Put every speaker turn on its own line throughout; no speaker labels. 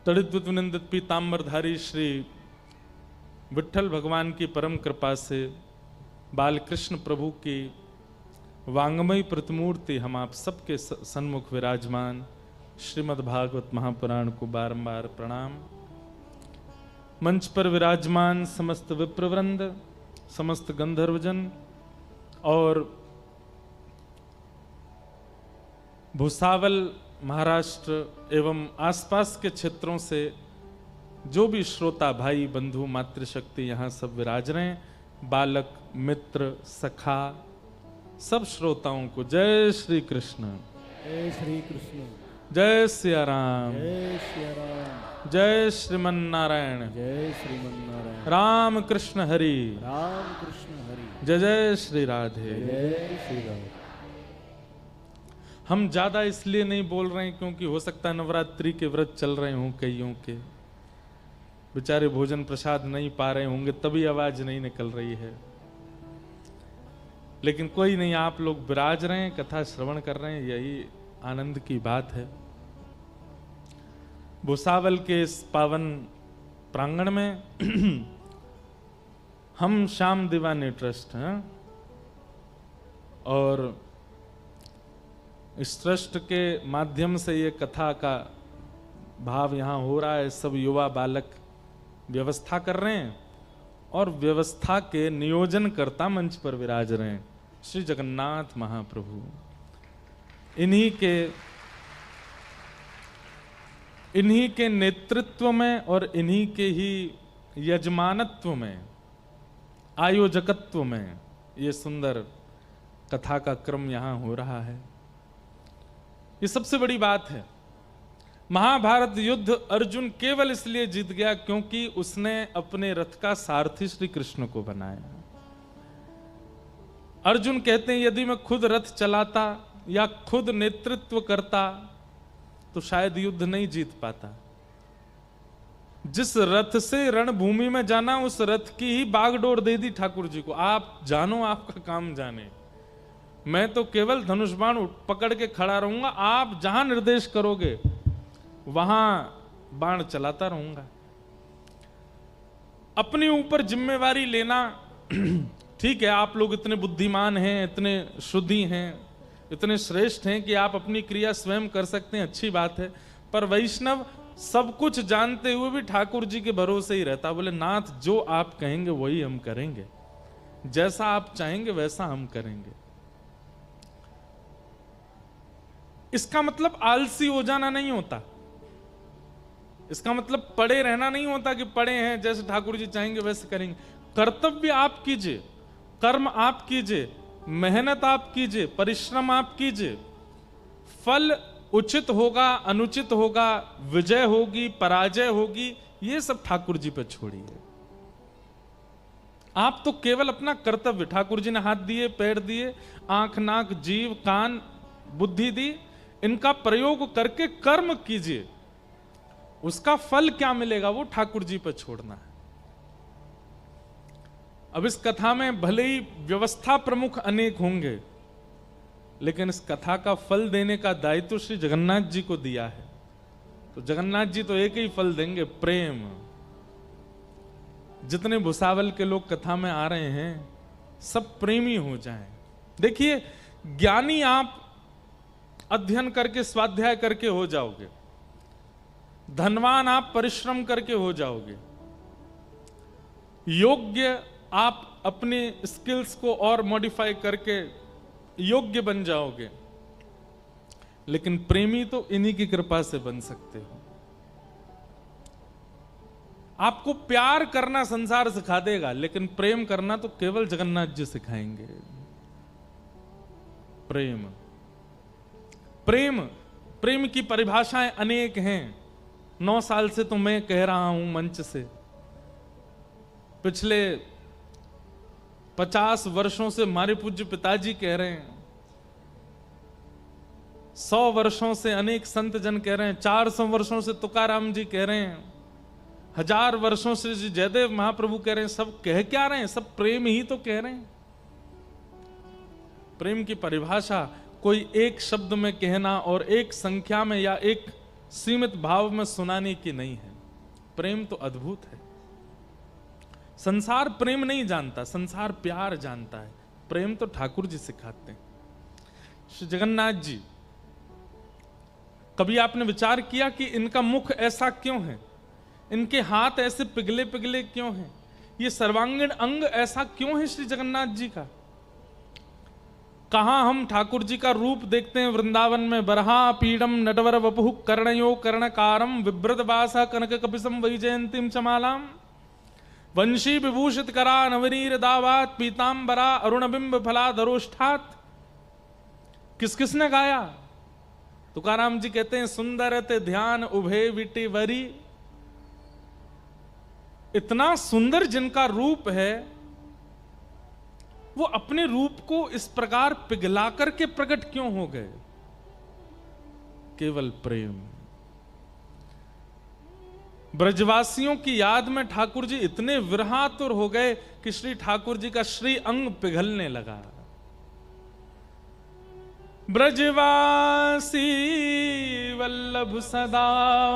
तड़ित विनिंदित पीताम्बरधारी श्री विट्ठल भगवान की परम कृपा से बालकृष्ण प्रभु की वांगमयी प्रतिमूर्ति हम आप सबके सन्मुख विराजमान श्रीमद् भागवत महापुराण को बारंबार प्रणाम। मंच पर विराजमान समस्त विप्रवृंद, समस्त गंधर्वजन और भुसावल महाराष्ट्र एवं आसपास के क्षेत्रों से जो भी श्रोता भाई बंधु मातृशक्ति यहाँ सब विराज रहे हैं, बालक मित्र सखा सब श्रोताओं को जय श्री कृष्ण।
जय श्री कृष्ण।
जय सिया राम।
जय सिया राम।
जय श्रीमन नारायण।
जय श्रीमन नारायण।
राम कृष्ण हरि।
राम कृष्ण हरि।
जय जय श्री राधे।
जय श्री राधे।
हम ज्यादा इसलिए नहीं बोल रहे हैं क्योंकि हो सकता है नवरात्रि के व्रत चल रहे हों, कईयों के बेचारे भोजन प्रसाद नहीं पा रहे होंगे, तभी आवाज नहीं निकल रही है। लेकिन कोई नहीं, आप लोग विराज रहे हैं, कथा श्रवण कर रहे हैं, यही आनंद की बात है। भुसावल के इस पावन प्रांगण में हम श्याम दीवाने ट्रस्ट हैं और इस ट्रस्ट के माध्यम से ये कथा का भाव यहाँ हो रहा है। सब युवा बालक व्यवस्था कर रहे हैं और व्यवस्था के नियोजनकर्ता मंच पर विराज रहे हैं श्री जगन्नाथ महाप्रभु। इन्हीं के नेतृत्व में और इन्हीं के ही यजमानत्व में, आयोजकत्व में ये सुंदर कथा का क्रम यहाँ हो रहा है। ये सबसे बड़ी बात है। महाभारत युद्ध अर्जुन केवल इसलिए जीत गया क्योंकि उसने अपने रथ का सारथी श्री कृष्ण को बनाया। अर्जुन कहते हैं यदि मैं खुद रथ चलाता या खुद नेतृत्व करता तो शायद युद्ध नहीं जीत पाता। जिस रथ से रणभूमि में जाना उस रथ की ही बागडोर दे दी ठाकुर जी को, आप जानो आपका काम जाने, मैं तो केवल धनुष बाण पकड़ के खड़ा रहूंगा, आप जहां निर्देश करोगे वहां बाण चलाता रहूंगा। अपने ऊपर जिम्मेवारी लेना ठीक है, आप लोग इतने बुद्धिमान हैं, इतने शुद्धि हैं, इतने श्रेष्ठ हैं कि आप अपनी क्रिया स्वयं कर सकते हैं, अच्छी बात है। पर वैष्णव सब कुछ जानते हुए भी ठाकुर जी के भरोसे ही रहता। बोले नाथ जो आप कहेंगे वही हम करेंगे, जैसा आप चाहेंगे वैसा हम करेंगे। इसका मतलब आलसी हो जाना नहीं होता, इसका मतलब पड़े रहना नहीं होता कि पड़े हैं जैसे ठाकुर जी चाहेंगे वैसे करेंगे। कर्तव्य आप कीजिए, कर्म आप कीजिए, मेहनत आप कीजिए, परिश्रम आप कीजिए। फल उचित होगा अनुचित होगा, विजय होगी पराजय होगी, ये सब ठाकुर जी पे छोड़िए। आप तो केवल अपना कर्तव्य, ठाकुर जी ने हाथ दिए, पैर दिए, आंख नाक जीव कान बुद्धि दी, इनका प्रयोग करके कर्म कीजिए। उसका फल क्या मिलेगा वो ठाकुर जी पर छोड़ना है। अब इस कथा में भले ही व्यवस्था प्रमुख अनेक होंगे, लेकिन इस कथा का फल देने का दायित्व श्री जगन्नाथ जी को दिया है। तो जगन्नाथ जी तो एक ही फल देंगे, प्रेम। जितने भुसावल के लोग कथा में आ रहे हैं सब प्रेमी हो जाएं। देखिए, ज्ञानी आप अध्ययन करके स्वाध्याय करके हो जाओगे, धनवान आप परिश्रम करके हो जाओगे, योग्य आप अपने स्किल्स को और मॉडिफाई करके योग्य बन जाओगे, लेकिन प्रेमी तो इन्हीं की कृपा से बन सकते हो। आपको प्यार करना संसार सिखा देगा, लेकिन प्रेम करना तो केवल जगन्नाथ जी सिखाएंगे। प्रेम प्रेम प्रेम की परिभाषाएं अनेक हैं। 9 साल से तो मैं कह रहा हूं मंच से, पिछले 50 वर्षों से हमारे पूज्य पिताजी कह रहे हैं, 100 वर्षों से अनेक संत जन कह रहे हैं, 400 वर्षों से तुकाराम जी कह रहे हैं, 1000 वर्षों से जयदेव महाप्रभु कह रहे हैं। सब कह क्या रहे हैं? सब प्रेम ही तो कह रहे हैं। प्रेम की परिभाषा कोई एक शब्द में कहना और एक संख्या में या एक सीमित भाव में सुनाने की नहीं है। प्रेम तो अद्भुत है। संसार प्रेम नहीं जानता, संसार प्यार जानता है। प्रेम तो ठाकुर जी सिखाते हैं। श्री जगन्नाथ जी, कभी आपने विचार किया कि इनका मुख ऐसा क्यों है, इनके हाथ ऐसे पिघले पिघले क्यों हैं, ये सर्वांगीण अंग ऐसा क्यों है श्री जगन्नाथ जी का? कहां हम ठाकुर जी का रूप देखते हैं वृंदावन में? बरहा पीडम नटवर वपुः कर्णयो कर्णकारम विभ्रत वासा कनक कपिसम वैजयंतीम चमालाम वंशी विभूषित करा नवनीर दावात पीतांबरा अरुणबिंब फला धरोष्ठात। किस किसने गाया? तुकाराम जी कहते हैं सुंदरत ध्यान उभे विटे वरी। इतना सुंदर जिनका रूप है, वो अपने रूप को इस प्रकार पिघला करके प्रकट क्यों हो गए? केवल प्रेम। ब्रजवासियों की याद में ठाकुर जी इतने विरहातुर हो गए कि श्री ठाकुर जी का श्री अंग पिघलने लगा। ब्रजवासी वल्लभ सदा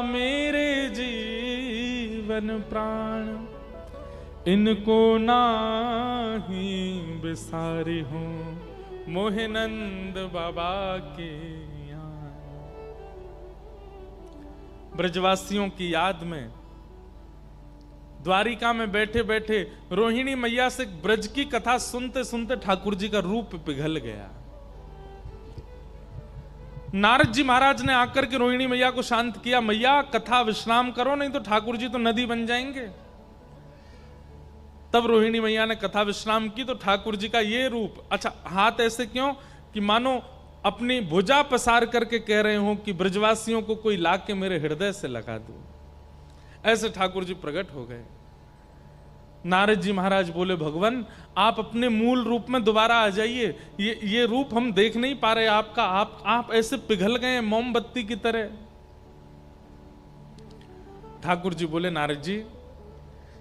मेरे जीवन प्राण, इनको नाही बिसारी हूं मोहिनंद बाबा के यहाँ। ब्रजवासियों की याद में द्वारिका में बैठे बैठे रोहिणी मैया से ब्रज की कथा सुनते सुनते ठाकुर जी का रूप पिघल गया। नारद जी महाराज ने आकर के रोहिणी मैया को शांत किया, मैया कथा विश्राम करो, नहीं तो ठाकुर जी तो नदी बन जाएंगे। तब रोहिणी मैया ने कथा विश्राम की तो ठाकुर जी का ये रूप, अच्छा हाथ ऐसे क्यों कि मानो अपनी भुजा पसार करके कह रहे हो कि ब्रजवासियों को कोई ला के मेरे हृदय से लगा दो। ऐसे ठाकुर जी प्रकट हो गए। नारद जी महाराज बोले, भगवान आप अपने मूल रूप में दोबारा आ जाइए, ये रूप हम देख नहीं पा रहे आपका, आप ऐसे पिघल गए मोमबत्ती की तरह। ठाकुर जी बोले, नारद जी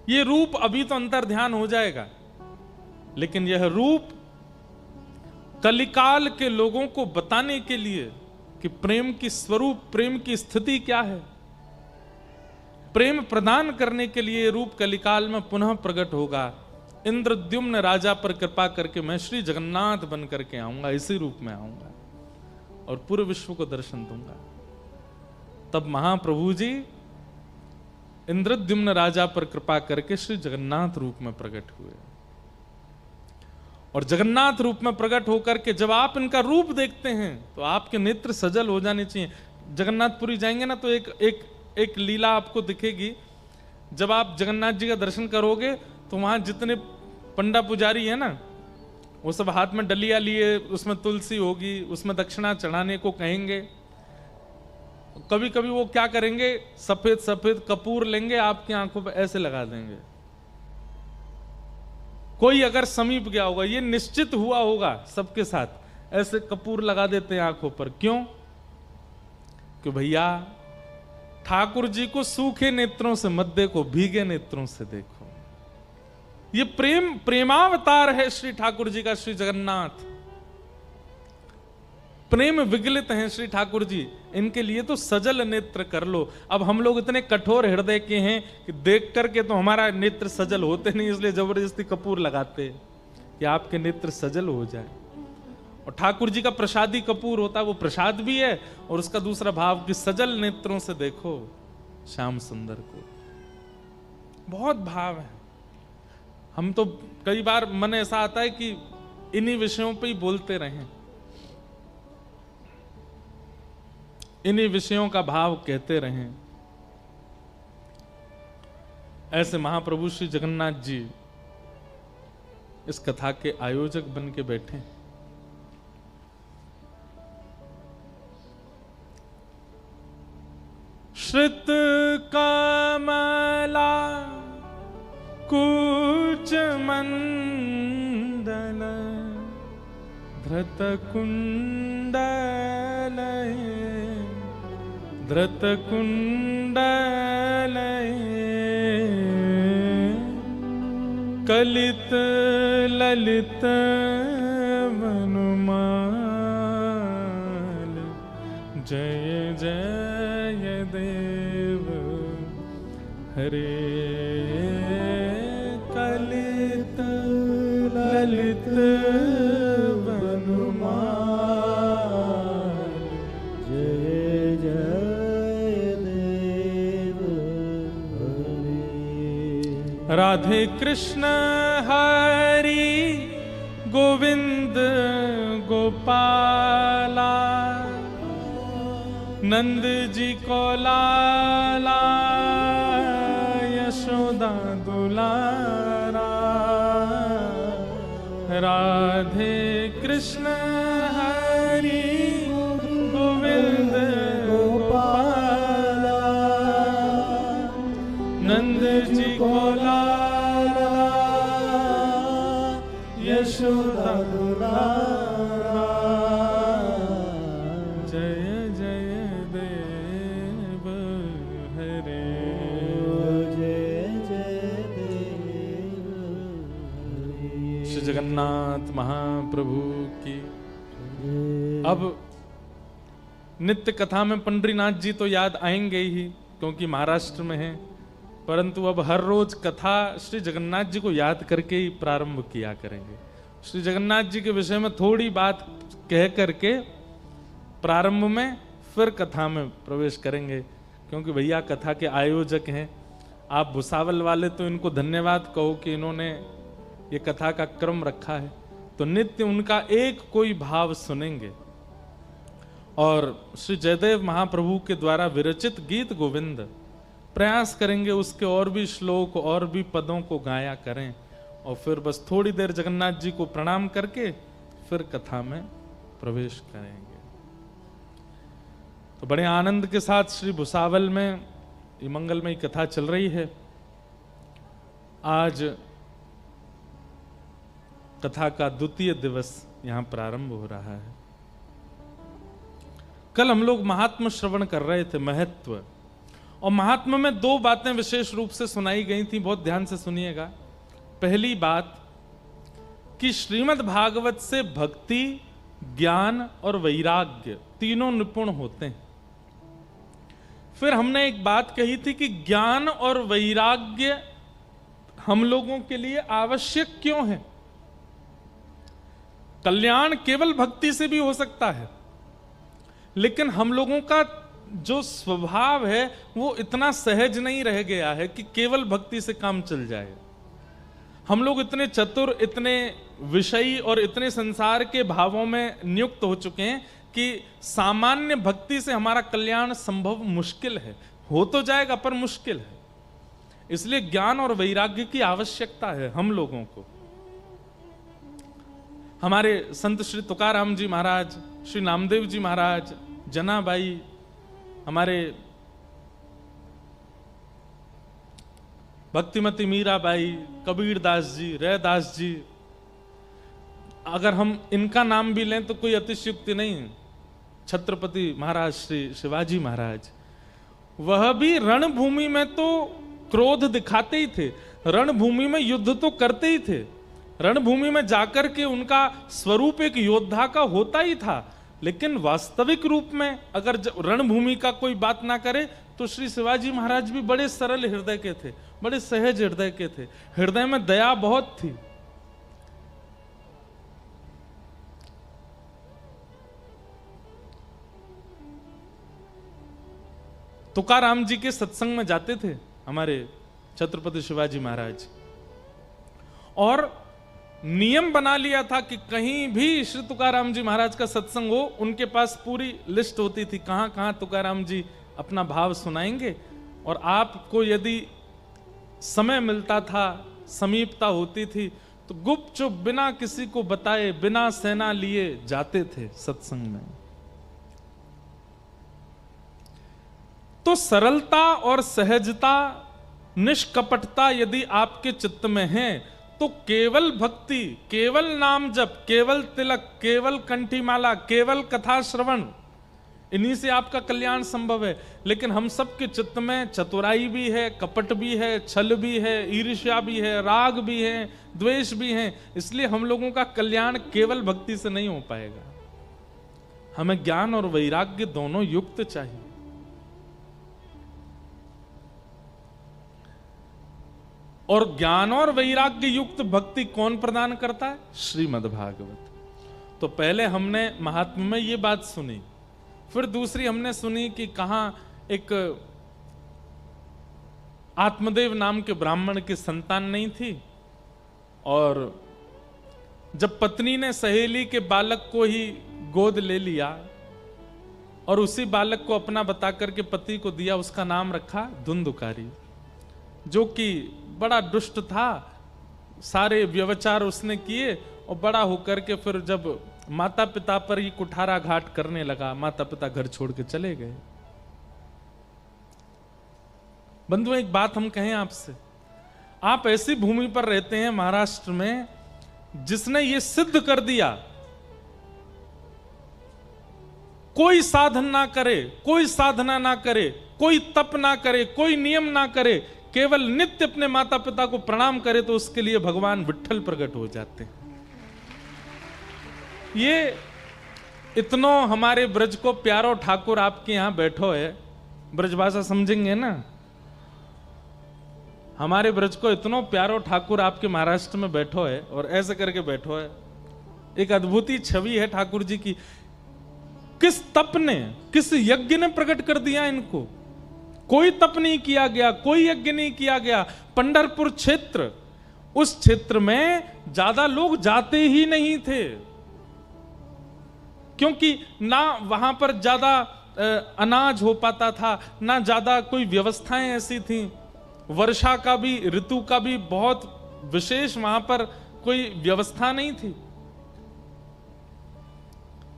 ये रूप अभी तो अंतर ध्यान हो जाएगा, लेकिन यह रूप कलिकाल के लोगों को बताने के लिए कि प्रेम की स्वरूप, प्रेम की स्थिति क्या है, प्रेम प्रदान करने के लिए रूप कलिकाल में पुनः प्रकट होगा। इंद्रद्युम्न राजा पर कृपा करके मैं श्री जगन्नाथ बन करके आऊंगा, इसी रूप में आऊंगा और पूरे विश्व को दर्शन दूंगा। तब महाप्रभु जी इंद्रद्युम्न राजा पर कृपा करके श्री जगन्नाथ रूप में प्रकट हुए। और जगन्नाथ रूप में प्रकट होकर के जब आप इनका रूप देखते हैं तो आपके नेत्र सजल हो जाने चाहिए। जगन्नाथपुरी जाएंगे ना तो एक लीला आपको दिखेगी। जब आप जगन्नाथ जी का दर्शन करोगे तो वहां जितने पंडा पुजारी है ना, वो सब हाथ में डलिया लिए, उसमें तुलसी होगी, उसमें दक्षिणा चढ़ाने को कहेंगे। कभी कभी वो क्या करेंगे, सफेद सफेद कपूर लेंगे, आपकी आंखों पे ऐसे लगा देंगे। कोई अगर समीप गया होगा, ये निश्चित हुआ होगा सबके साथ, ऐसे कपूर लगा देते हैं आंखों पर। क्यों? कि भैया ठाकुर जी को सूखे नेत्रों से मत देखो, भीगे नेत्रों से देखो। ये प्रेमावतार है श्री ठाकुर जी का, श्री जगन्नाथ प्रेम विगलित हैं श्री ठाकुर जी, इनके लिए तो सजल नेत्र कर लो। अब हम लोग इतने कठोर हृदय के हैं कि देख करके तो हमारा नेत्र सजल होते नहीं, इसलिए जबरदस्ती कपूर लगाते कि आपके नेत्र सजल हो जाए। और ठाकुर जी का प्रसादी कपूर होता है, वो प्रसाद भी है और उसका दूसरा भाव कि सजल नेत्रों से देखो श्याम सुंदर को। बहुत भाव है। हम तो कई बार मन ऐसा आता है कि इन्हीं विषयों पे ही बोलते रहें, इन्हीं विषयों का भाव कहते रहें। ऐसे महाप्रभु श्री जगन्नाथ जी इस कथा के आयोजक बन के बैठे। श्रुत कमला कुच मंडल धृत कुंडल धृत कुंडल कलित ललित वनमाल जय जय हरे कलित ललित वनमाल
जय जय देव हरि।
राधे कृष्ण हरि गोविंद गोपाला नंद जी को लाला यशोदा दुलारा। राधे कृष्ण हरि गोविंद गोपाला नंद जी को लाला यशोदा दुलारा। जय जय देव हरे
जय जय देव हरि।
श्री जगन्नाथ महाप्रभु की। अब नित्य कथा में पंडरीनाथ जी तो याद आएंगे ही क्योंकि महाराष्ट्र में है, परंतु अब हर रोज कथा श्री जगन्नाथ जी को याद करके ही प्रारंभ किया करेंगे। श्री जगन्नाथ जी के विषय में थोड़ी बात कह करके प्रारंभ में फिर कथा में प्रवेश करेंगे, क्योंकि भैया कथा के आयोजक हैं। आप भुसावल वाले तो इनको धन्यवाद कहो कि इन्होंने ये कथा का क्रम रखा है, तो नित्य उनका एक कोई भाव सुनेंगे। और श्री जयदेव महाप्रभु के द्वारा विरचित गीत गोविंद प्रयास करेंगे उसके और भी श्लोक और भी पदों को गाया करें, और फिर बस थोड़ी देर जगन्नाथ जी को प्रणाम करके फिर कथा में प्रवेश करेंगे। तो बड़े आनंद के साथ श्री भुसावल में ये मंगलमयी कथा चल रही है। आज कथा का द्वितीय दिवस यहां प्रारंभ हो रहा है। कल हम लोग महात्म श्रवण कर रहे थे, महत्व, और महात्मा में दो बातें विशेष रूप से सुनाई गई थी, बहुत ध्यान से सुनिएगा। पहली बात कि श्रीमद् भागवत से भक्ति, ज्ञान और वैराग्य तीनों निपुण होते हैं। फिर हमने एक बात कही थी कि ज्ञान और वैराग्य हम लोगों के लिए आवश्यक क्यों है। कल्याण केवल भक्ति से भी हो सकता है, लेकिन हम लोगों का जो स्वभाव है वो इतना सहज नहीं रह गया है कि केवल भक्ति से काम चल जाए। हम लोग इतने चतुर, इतने विषयी और इतने संसार के भावों में नियुक्त हो चुके हैं कि सामान्य भक्ति से हमारा कल्याण संभव मुश्किल है। हो तो जाएगा पर मुश्किल है। इसलिए ज्ञान और वैराग्य की आवश्यकता है हम लोगों को। हमारे संत श्री तुकाराम जी महाराज, श्री नामदेव जी महाराज, जनाबाई, हमारे भक्तिमती मीराबाई, कबीरदास जी, रैदास जी, अगर हम इनका नाम भी लें तो कोई अतिशयोक्ति नहीं। छत्रपति महाराज श्री शिवाजी महाराज, वह भी रणभूमि में तो क्रोध दिखाते ही थे, रणभूमि में युद्ध तो करते ही थे, रणभूमि में जाकर के उनका स्वरूप एक योद्धा का होता ही था। लेकिन वास्तविक रूप में अगर रणभूमि का कोई बात ना करे तो श्री शिवाजी महाराज भी बड़े सरल हृदय के थे, बड़े सहज हृदय के थे। हृदय में दया बहुत थी। तुकाराम जी के सत्संग में जाते थे हमारे छत्रपति शिवाजी महाराज, और नियम बना लिया था कि कहीं भी श्री तुकाराम जी महाराज का सत्संग हो, उनके पास पूरी लिस्ट होती थी कहां कहां तुकाराम जी अपना भाव सुनाएंगे। और आपको यदि समय मिलता था, समीपता होती थी, तो गुपचुप बिना किसी को बताए, बिना सेना लिए जाते थे सत्संग में। तो सरलता और सहजता, निष्कपटता यदि आपके चित्त में है तो केवल भक्ति, केवल नाम जप, केवल तिलक, केवल कंठीमाला, केवल कथा श्रवण, इन्हीं से आपका कल्याण संभव है। लेकिन हम सबके चित्त में चतुराई भी है, कपट भी है, छल भी है, ईर्ष्या भी है, राग भी है, द्वेष भी है। इसलिए हम लोगों का कल्याण केवल भक्ति से नहीं हो पाएगा। हमें ज्ञान और वैराग्य दोनों युक्त चाहिए। और ज्ञान और वैराग्य युक्त भक्ति कौन प्रदान करता है? श्रीमद् भागवत। तो पहले हमने महात्म्य में ये बात सुनी, फिर दूसरी हमने सुनी कि कहां एक आत्मदेव नाम के ब्राह्मण की संतान नहीं थी, और जब पत्नी ने सहेली के बालक को ही गोद ले लिया और उसी बालक को अपना बता करके पति को दिया, उसका नाम रखा धुंधुकारी, जो कि बड़ा दुष्ट था। सारे व्यभिचार उसने किए और बड़ा होकर के फिर जब माता पिता पर ही कुठारा घाट करने लगा, माता पिता घर छोड़ के चले गए। बंधुओं, एक बात हम कहें आपसे, आप ऐसी भूमि पर रहते हैं महाराष्ट्र में जिसने ये सिद्ध कर दिया, कोई साधन ना करे, कोई साधना ना करे, कोई तप ना करे, कोई नियम ना करे, केवल नित्य अपने माता पिता को प्रणाम करे तो उसके लिए भगवान विट्ठल प्रकट हो जाते हैं। ये इतनो हमारे ब्रज को प्यारो ठाकुर आपके यहां बैठो है, ब्रजभाषा समझेंगे ना, हमारे ब्रज को इतनो प्यारो ठाकुर आपके महाराष्ट्र में बैठो है और ऐसे करके बैठो है। एक अद्भुती छवि है ठाकुर जी की। किस तप ने, किस यज्ञ ने प्रकट कर दिया इनको? कोई तप नहीं किया गया, कोई यज्ञ नहीं किया गया। पंढरपुर क्षेत्र, उस क्षेत्र में ज्यादा लोग जाते ही नहीं थे, क्योंकि ना वहां पर ज्यादा अनाज हो पाता था, ना ज्यादा कोई व्यवस्थाएं ऐसी थी। वर्षा का भी, ऋतु का भी बहुत विशेष वहां पर कोई व्यवस्था नहीं थी।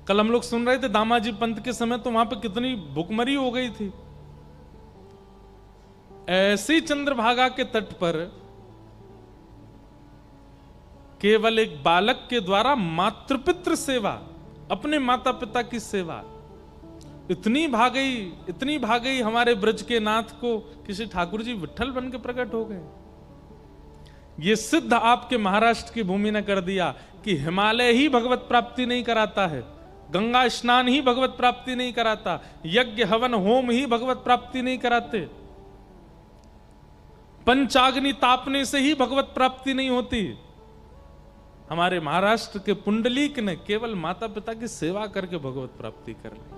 कल हम लोग सुन रहे थे दामाजी पंत के समय, तो वहां पर कितनी भुखमरी हो गई थी। ऐसी चंद्रभागा के तट पर केवल एक बालक के द्वारा मातृपितृ सेवा, अपने माता पिता की सेवा इतनी भागई हमारे ब्रज के नाथ को, किसी ठाकुर जी विट्ठल बन के प्रकट हो गए। ये सिद्ध आपके महाराष्ट्र की भूमि ने कर दिया कि हिमालय ही भगवत प्राप्ति नहीं कराता है, गंगा स्नान ही भगवत प्राप्ति नहीं कराता, यज्ञ हवन होम ही भगवत प्राप्ति नहीं कराते, पंचाग्नि तापने से ही भगवत प्राप्ति नहीं होती। हमारे महाराष्ट्र के पुंडलीक ने केवल माता पिता की सेवा करके भगवत प्राप्ति कर ली।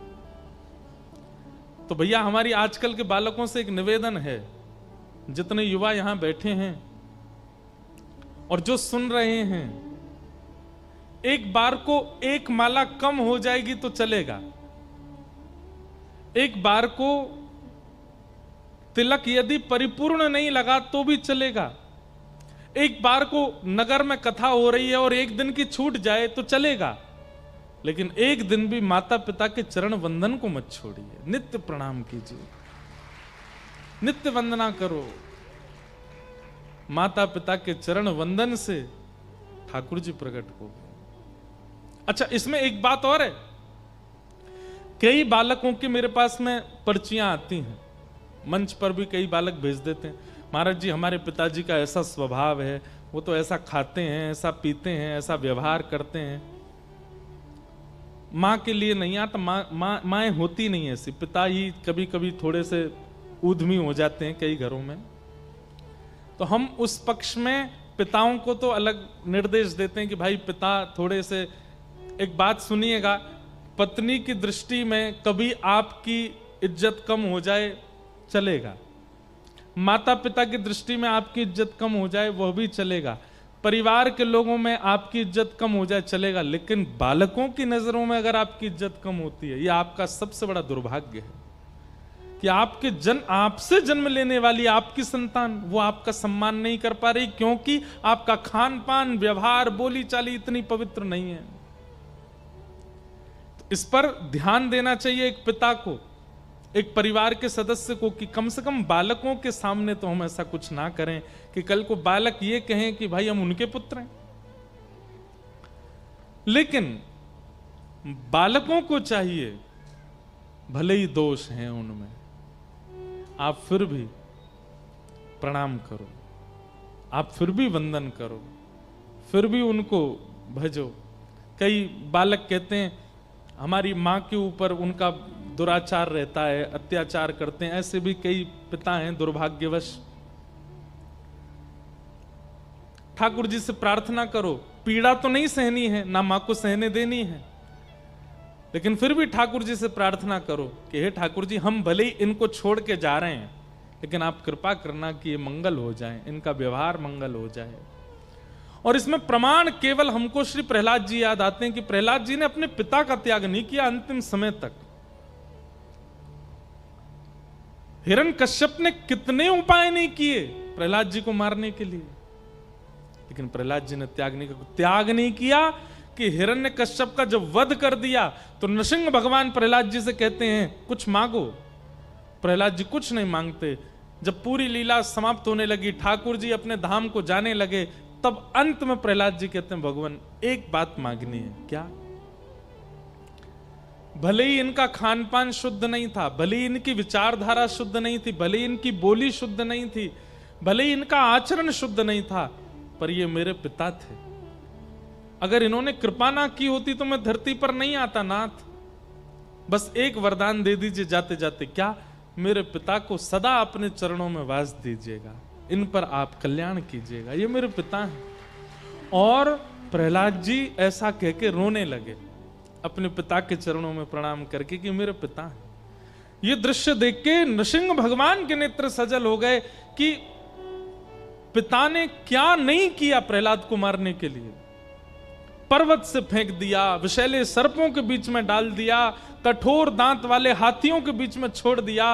तो भैया, हमारी आजकल के बालकों से एक निवेदन है, जितने युवा यहां बैठे हैं और जो सुन रहे हैं, एक बार को एक माला कम हो जाएगी तो चलेगा, एक बार को तिलक यदि परिपूर्ण नहीं लगा तो भी चलेगा, एक बार को नगर में कथा हो रही है और एक दिन की छूट जाए तो चलेगा, लेकिन एक दिन भी माता पिता के चरण वंदन को मत छोड़िए। नित्य प्रणाम कीजिए, नित्य वंदना करो। माता पिता के चरण वंदन से ठाकुर जी प्रकट हो गए। अच्छा, इसमें एक बात और है, कई बालकों की मेरे पास में पर्चियां आती हैं, मंच पर भी कई बालक भेज देते हैं, महाराज जी हमारे पिताजी का ऐसा स्वभाव है, वो तो ऐसा खाते हैं, ऐसा पीते हैं, ऐसा व्यवहार करते हैं, माँ के लिए नहीं आता, माँ होती नहीं ऐसी, पिता ही कभी कभी थोड़े से ऊधमी हो जाते हैं कई घरों में। तो हम उस पक्ष में पिताओं को तो अलग निर्देश देते हैं कि भाई पिता थोड़े से, एक बात सुनिएगा, पत्नी की दृष्टि में कभी आपकी इज्जत कम हो जाए चलेगा, माता पिता की दृष्टि में आपकी इज्जत कम हो जाए वह भी चलेगा, परिवार के लोगों में आपकी इज्जत कम हो जाए चलेगा, लेकिन बालकों की नजरों में अगर आपकी इज्जत कम होती है, यह आपका सबसे बड़ा दुर्भाग्य है कि आपसे जन्म लेने वाली आपकी संतान वो आपका सम्मान नहीं कर पा रही, क्योंकि आपका खान पान, व्यवहार, बोली चाली इतनी पवित्र नहीं है। तो इस पर ध्यान देना चाहिए एक पिता को, एक परिवार के सदस्य को, कि कम से कम बालकों के सामने तो हम ऐसा कुछ ना करें कि कल को बालक ये कहें कि भाई हम उनके पुत्र हैं। लेकिन बालकों को चाहिए, भले ही दोष हैं उनमें, आप फिर भी प्रणाम करो, आप फिर भी वंदन करो, फिर भी उनको भजो। कई बालक कहते हैं हमारी माँ के ऊपर उनका दुराचार रहता है, अत्याचार करते हैं, ऐसे भी कई पिता हैं दुर्भाग्यवश। ठाकुर जी से प्रार्थना करो, पीड़ा तो नहीं सहनी है, ना मां को सहने देनी है, लेकिन फिर भी ठाकुर जी से प्रार्थना करो कि हे ठाकुर जी, हम भले ही इनको छोड़ के जा रहे हैं, लेकिन आप कृपा करना कि ये मंगल हो जाए, इनका व्यवहार मंगल हो जाए। और इसमें प्रमाण केवल हमको श्री प्रहलाद जी याद आते हैं कि प्रहलाद जी ने अपने पिता का त्याग नहीं किया अंतिम समय तक। हिरण्यकश्यप ने कितने उपाय नहीं किए प्रहलाद जी को मारने के लिए, लेकिन प्रहलाद जी ने त्याग नहीं किया कि हिरण्यकश्यप का जब वध कर दिया तो नृसिंह भगवान प्रहलाद जी से कहते हैं कुछ मांगो। प्रहलाद जी कुछ नहीं मांगते। जब पूरी लीला समाप्त होने लगी, ठाकुर जी अपने धाम को जाने लगे, तब अंत में प्रहलाद जी कहते हैं भगवान एक बात मांगनी है। क्या? भले ही इनका खान पान शुद्ध नहीं था, भले ही इनकी विचारधारा शुद्ध नहीं थी, भले ही इनकी बोली शुद्ध नहीं थी, भले ही इनका आचरण शुद्ध नहीं था, पर ये मेरे पिता थे। अगर इन्होंने कृपा ना की होती तो मैं धरती पर नहीं आता नाथ। बस एक वरदान दे दीजिए जाते जाते। क्या? मेरे पिता को सदा अपने चरणों में वास दीजिएगा, इन पर आप कल्याण कीजिएगा, ये मेरे पिता हैं। और प्रहलाद जी ऐसा कह के रोने लगे अपने पिता के चरणों में प्रणाम करके कि मेरे पिता हैं। ये दृश्य देख के नृसिंह भगवान के नेत्र सजल हो गए कि पिता ने क्या नहीं किया प्रहलाद को मारने के लिए। पर्वत से फेंक दिया, विषैले सर्पों के बीच में डाल दिया, कठोर दांत वाले हाथियों के बीच में छोड़ दिया,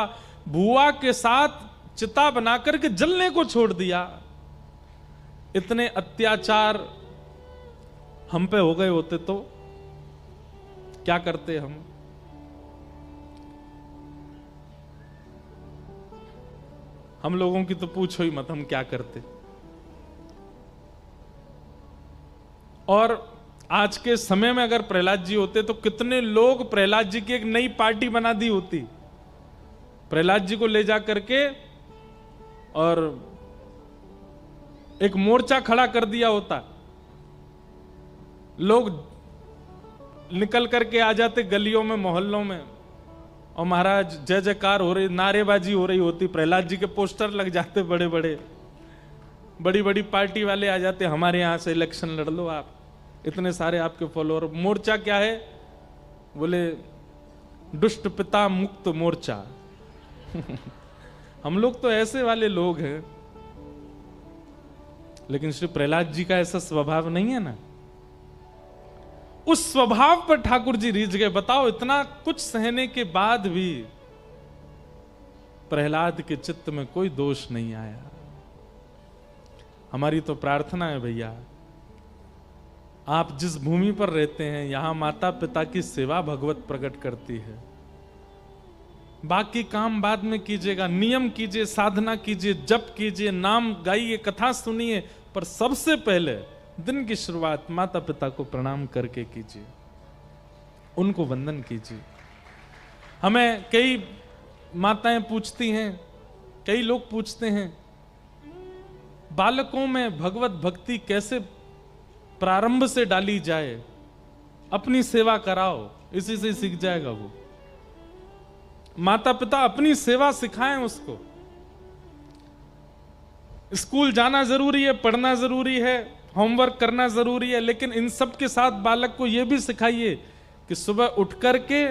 भुआ के साथ चिता बनाकर के जलने को छोड़ दिया। इतने अत्याचार हम पे हो गए होते तो क्या करते हम? हम लोगों की तो पूछो ही मत, हम क्या करते। और आज के समय में अगर प्रहलाद जी होते तो कितने लोग प्रहलाद जी की एक नई पार्टी बना दी होती, प्रहलाद जी को ले जा करके और एक मोर्चा खड़ा कर दिया होता। लोग निकल करके आ जाते गलियों में, मोहल्लों में, और महाराज जय जयकार हो रही, नारेबाजी हो रही होती, प्रहलाद जी के पोस्टर लग जाते बड़े बड़े, बड़ी बड़ी पार्टी वाले आ जाते, हमारे यहां से इलेक्शन लड़ लो आप, इतने सारे आपके फॉलोअर। मोर्चा क्या है? बोले दुष्ट पिता मुक्त मोर्चा। हम लोग तो ऐसे वाले लोग हैं, लेकिन श्री प्रहलाद जी का ऐसा स्वभाव नहीं है ना। उस स्वभाव पर ठाकुर जी रीझ गए। बताओ, इतना कुछ सहने के बाद भी प्रहलाद के चित्त में कोई दोष नहीं आया। हमारी तो प्रार्थना है भैया, आप जिस भूमि पर रहते हैं यहां माता पिता की सेवा भगवत प्रकट करती है। बाकी काम बाद में कीजिएगा, नियम कीजिए, साधना कीजिए, जप कीजिए, नाम गाइए, कथा सुनिए, पर सबसे पहले दिन की शुरुआत माता पिता को प्रणाम करके कीजिए, उनको वंदन कीजिए। हमें कई माताएं पूछती हैं, कई लोग पूछते हैं, बालकों में भगवत भक्ति कैसे प्रारंभ से डाली जाए? अपनी सेवा कराओ, इसी से सीख जाएगा वो। माता पिता अपनी सेवा सिखाएं उसको। स्कूल जाना जरूरी है, पढ़ना जरूरी है, होमवर्क करना जरूरी है, लेकिन इन सब के साथ बालक को यह भी सिखाइए कि सुबह उठ करके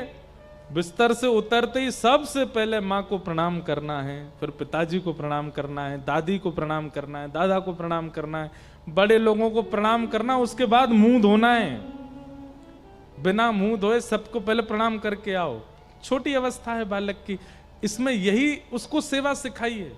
बिस्तर से उतरते ही सबसे पहले माँ को प्रणाम करना है, फिर पिताजी को प्रणाम करना है, दादी को प्रणाम करना है, दादा को प्रणाम करना है, बड़े लोगों को प्रणाम करना, उसके बाद मुंह धोना है। बिना मुंह धोए सबको पहले प्रणाम करके आओ। छोटी अवस्था है बालक की, इसमें यही उसको सेवा सिखाइए।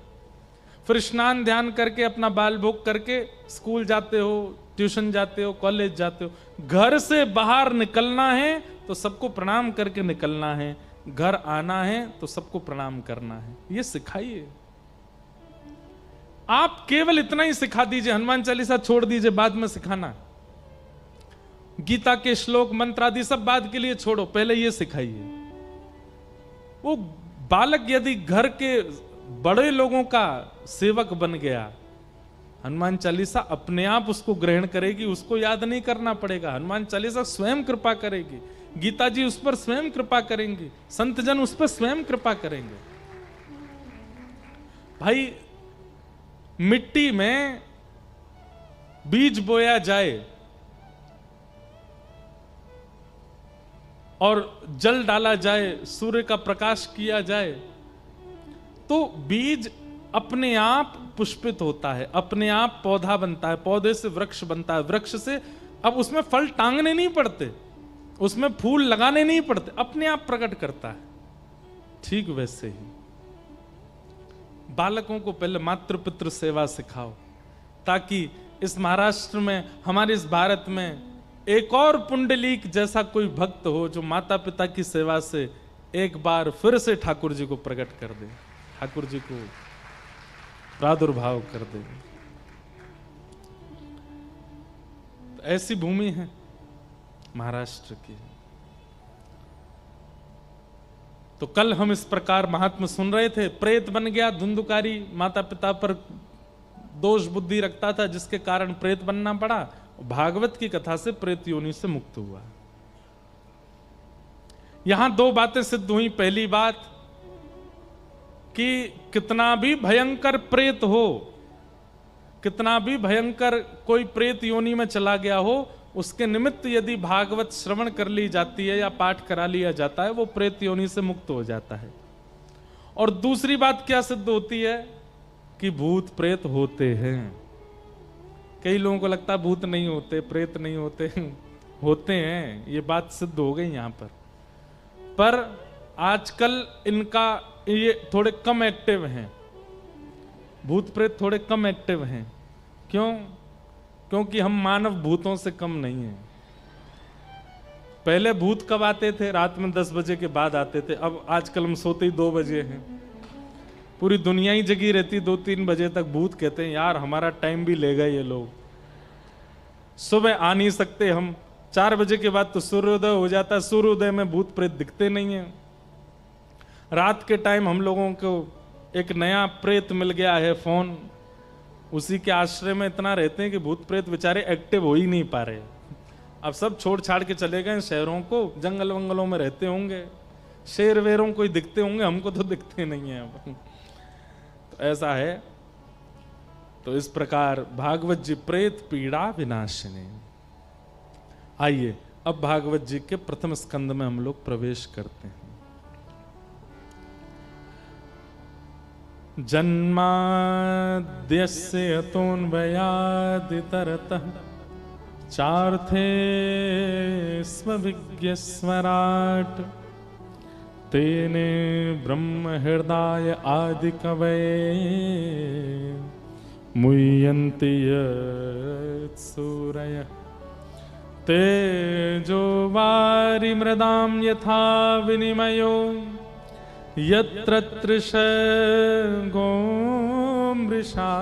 फिर स्नान ध्यान करके अपना बाल भोग करके स्कूल जाते हो, ट्यूशन जाते हो, कॉलेज जाते हो, घर से बाहर निकलना है तो सबको प्रणाम करके निकलना है, घर आना है तो सबको प्रणाम करना है, ये सिखाइए। आप केवल इतना ही सिखा दीजिए, हनुमान चालीसा छोड़ दीजिए, बाद में सिखाना। गीता के श्लोक मंत्र आदि सब बाद के लिए छोड़ो, पहले ये सिखाइए। वो बालक यदि घर के बड़े लोगों का सेवक बन गया, हनुमान चालीसा अपने आप उसको ग्रहण करेगी, उसको याद नहीं करना पड़ेगा। हनुमान चालीसा स्वयं कृपा करेगी, गीता जी उस पर स्वयं कृपा करेंगी, संत जन उस पर स्वयं कृपा करेंगे। भाई मिट्टी में बीज बोया जाए और जल डाला जाए, सूर्य का प्रकाश किया जाए, तो बीज अपने आप पुष्पित होता है, अपने आप पौधा बनता है, पौधे से वृक्ष बनता है, वृक्ष से अब उसमें फल टांगने नहीं पड़ते, उसमें फूल लगाने नहीं पड़ते, अपने आप प्रकट करता है। ठीक वैसे ही बालकों को पहले मातृ पितृ सेवा सिखाओ, ताकि इस महाराष्ट्र में, हमारे इस भारत में एक और पुंडलीक जैसा कोई भक्त हो जो माता पिता की सेवा से एक बार फिर से ठाकुर जी को प्रकट कर दे, ठाकुर जी को प्रादुर्भाव कर दे। तो ऐसी भूमि है महाराष्ट्र की। तो कल हम इस प्रकार महात्मा सुन रहे थे, प्रेत बन गया, धुंधुकारी माता पिता पर दोष बुद्धि रखता था, जिसके कारण प्रेत बनना पड़ा। भागवत की कथा से प्रेत योनि से मुक्त हुआ। यहां दो बातें सिद्ध हुई। पहली बात कि कितना भी भयंकर प्रेत हो, कितना भी भयंकर कोई प्रेत योनि में चला गया हो, उसके निमित्त यदि भागवत श्रवण कर ली जाती है या पाठ करा लिया जाता है, वो प्रेत योनि से मुक्त हो जाता है। और दूसरी बात क्या सिद्ध होती है कि भूत प्रेत होते हैं। कई लोगों को लगता है भूत नहीं होते, प्रेत नहीं होते, होते हैं। ये बात सिद्ध हो गई यहां पर आजकल इनका ये थोड़े कम एक्टिव हैं, भूत प्रेत थोड़े कम एक्टिव हैं। क्यों? क्योंकि हम मानव भूतों से कम नहीं हैं। पहले भूत कब आते थे? रात में 10 बजे के बाद आते थे। अब आजकल हम सोते ही 2 बजे हैं, पूरी दुनिया ही जगी रहती 2-3 बजे तक। भूत कहते हैं यार हमारा टाइम भी ले गए ये लोग, सुबह आ नहीं सकते हम। 4 बजे के बाद तो सूर्योदय हो जाता है, सूर्योदय में भूत प्रेत दिखते नहीं है। रात के टाइम हम लोगों को एक नया प्रेत मिल गया है, फोन, उसी के आश्रय में इतना रहते हैं कि भूत प्रेत बेचारे एक्टिव हो ही नहीं पा रहे। अब सब छोड़ छाड़ के चले गए शहरों को, जंगल वंगलों में रहते होंगे, शेर वेरों को ही दिखते होंगे, हमको तो दिखते नहीं है अब। तो ऐसा है। तो इस प्रकार भागवत जी प्रेत पीड़ा विनाशिनी। आइए अब भागवत जी के प्रथम स्कंद में हम लोग प्रवेश करते हैं। जन्माद्यस्य यतोऽन्वयादितरतः चार्थे स्वविज्ञस्वराट् तेने ब्रह्म हृदय आदि कवये मुह्यन्ति यत्सूरयः तेजो वारि मृदां यथा विनिमयो यत्र तृषगो मृषा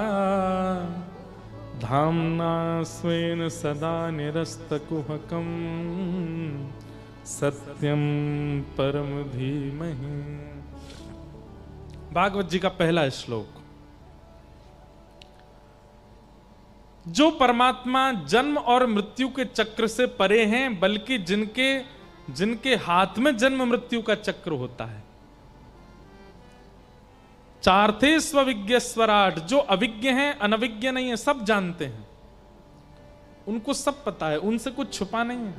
धाम्ना स्वेन सदा निरस्तकुहकं सत्यं परम धीमहि। भागवत जी का पहला श्लोक। जो परमात्मा जन्म और मृत्यु के चक्र से परे हैं, बल्कि जिनके हाथ में जन्म मृत्यु का चक्र होता है। चार्थे स्वविज्ञ स्वराट, जो अविज्ञ हैं, अनविज्ञ नहीं है, सब जानते हैं, उनको सब पता है, उनसे कुछ छुपा नहीं है।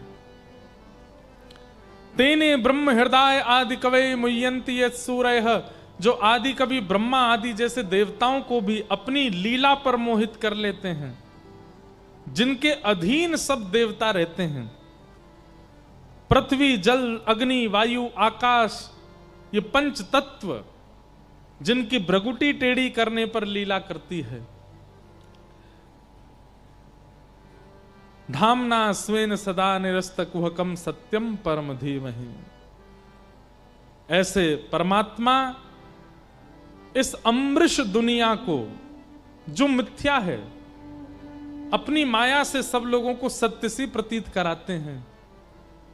तेने ब्रह्म हृदय आदि कवे मुह्यन्ति यत्सूरयः, जो आदि कवि ब्रह्मा आदि जैसे देवताओं को भी अपनी लीला पर मोहित कर लेते हैं, जिनके अधीन सब देवता रहते हैं। पृथ्वी, जल, अग्नि, वायु, आकाश, ये पंच तत्व जिनकी भ्रगुटी टेढ़ी करने पर लीला करती है। धामना स्वेन सदा निरस्तकुहकं सत्यम परम धीमहि। ऐसे परमात्मा इस अमृष दुनिया को, जो मिथ्या है, अपनी माया से सब लोगों को सत्य सी प्रतीत कराते हैं।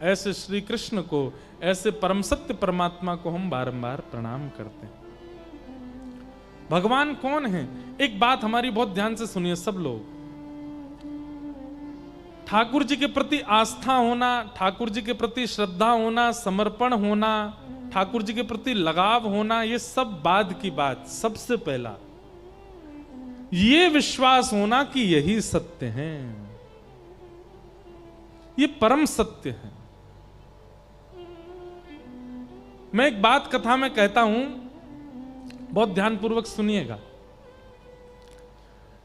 ऐसे श्री कृष्ण को, ऐसे परम सत्य परमात्मा को हम बारंबार प्रणाम करते हैं। भगवान कौन है? एक बात हमारी बहुत ध्यान से सुनिए सब लोग। ठाकुर जी के प्रति आस्था होना, ठाकुर जी के प्रति श्रद्धा होना, समर्पण होना, ठाकुर जी के प्रति लगाव होना, ये सब बाद की बात। सबसे पहला ये विश्वास होना कि यही सत्य है, ये परम सत्य है। मैं एक बात कथा में कहता हूं, बहुत ध्यानपूर्वक सुनिएगा।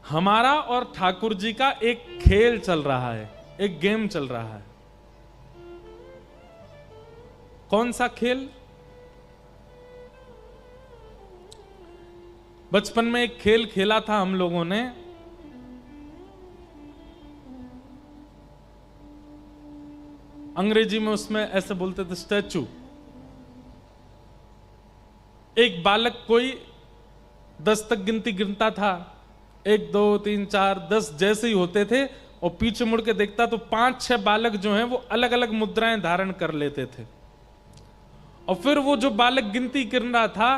हमारा और ठाकुर जी का एक खेल चल रहा है, एक गेम चल रहा है। कौन सा खेल? बचपन में एक खेल खेला था हम लोगों ने, अंग्रेजी में उसमें ऐसे बोलते थे स्टैचू। एक बालक कोई 10 तक गिनती गिनता था, 1 2 3 4 10 जैसे ही होते थे, और पीछे मुड़ के देखता तो 5-6 बालक जो हैं वो अलग अलग मुद्राएं धारण कर लेते थे। और फिर वो जो बालक गिनती गिन रहा था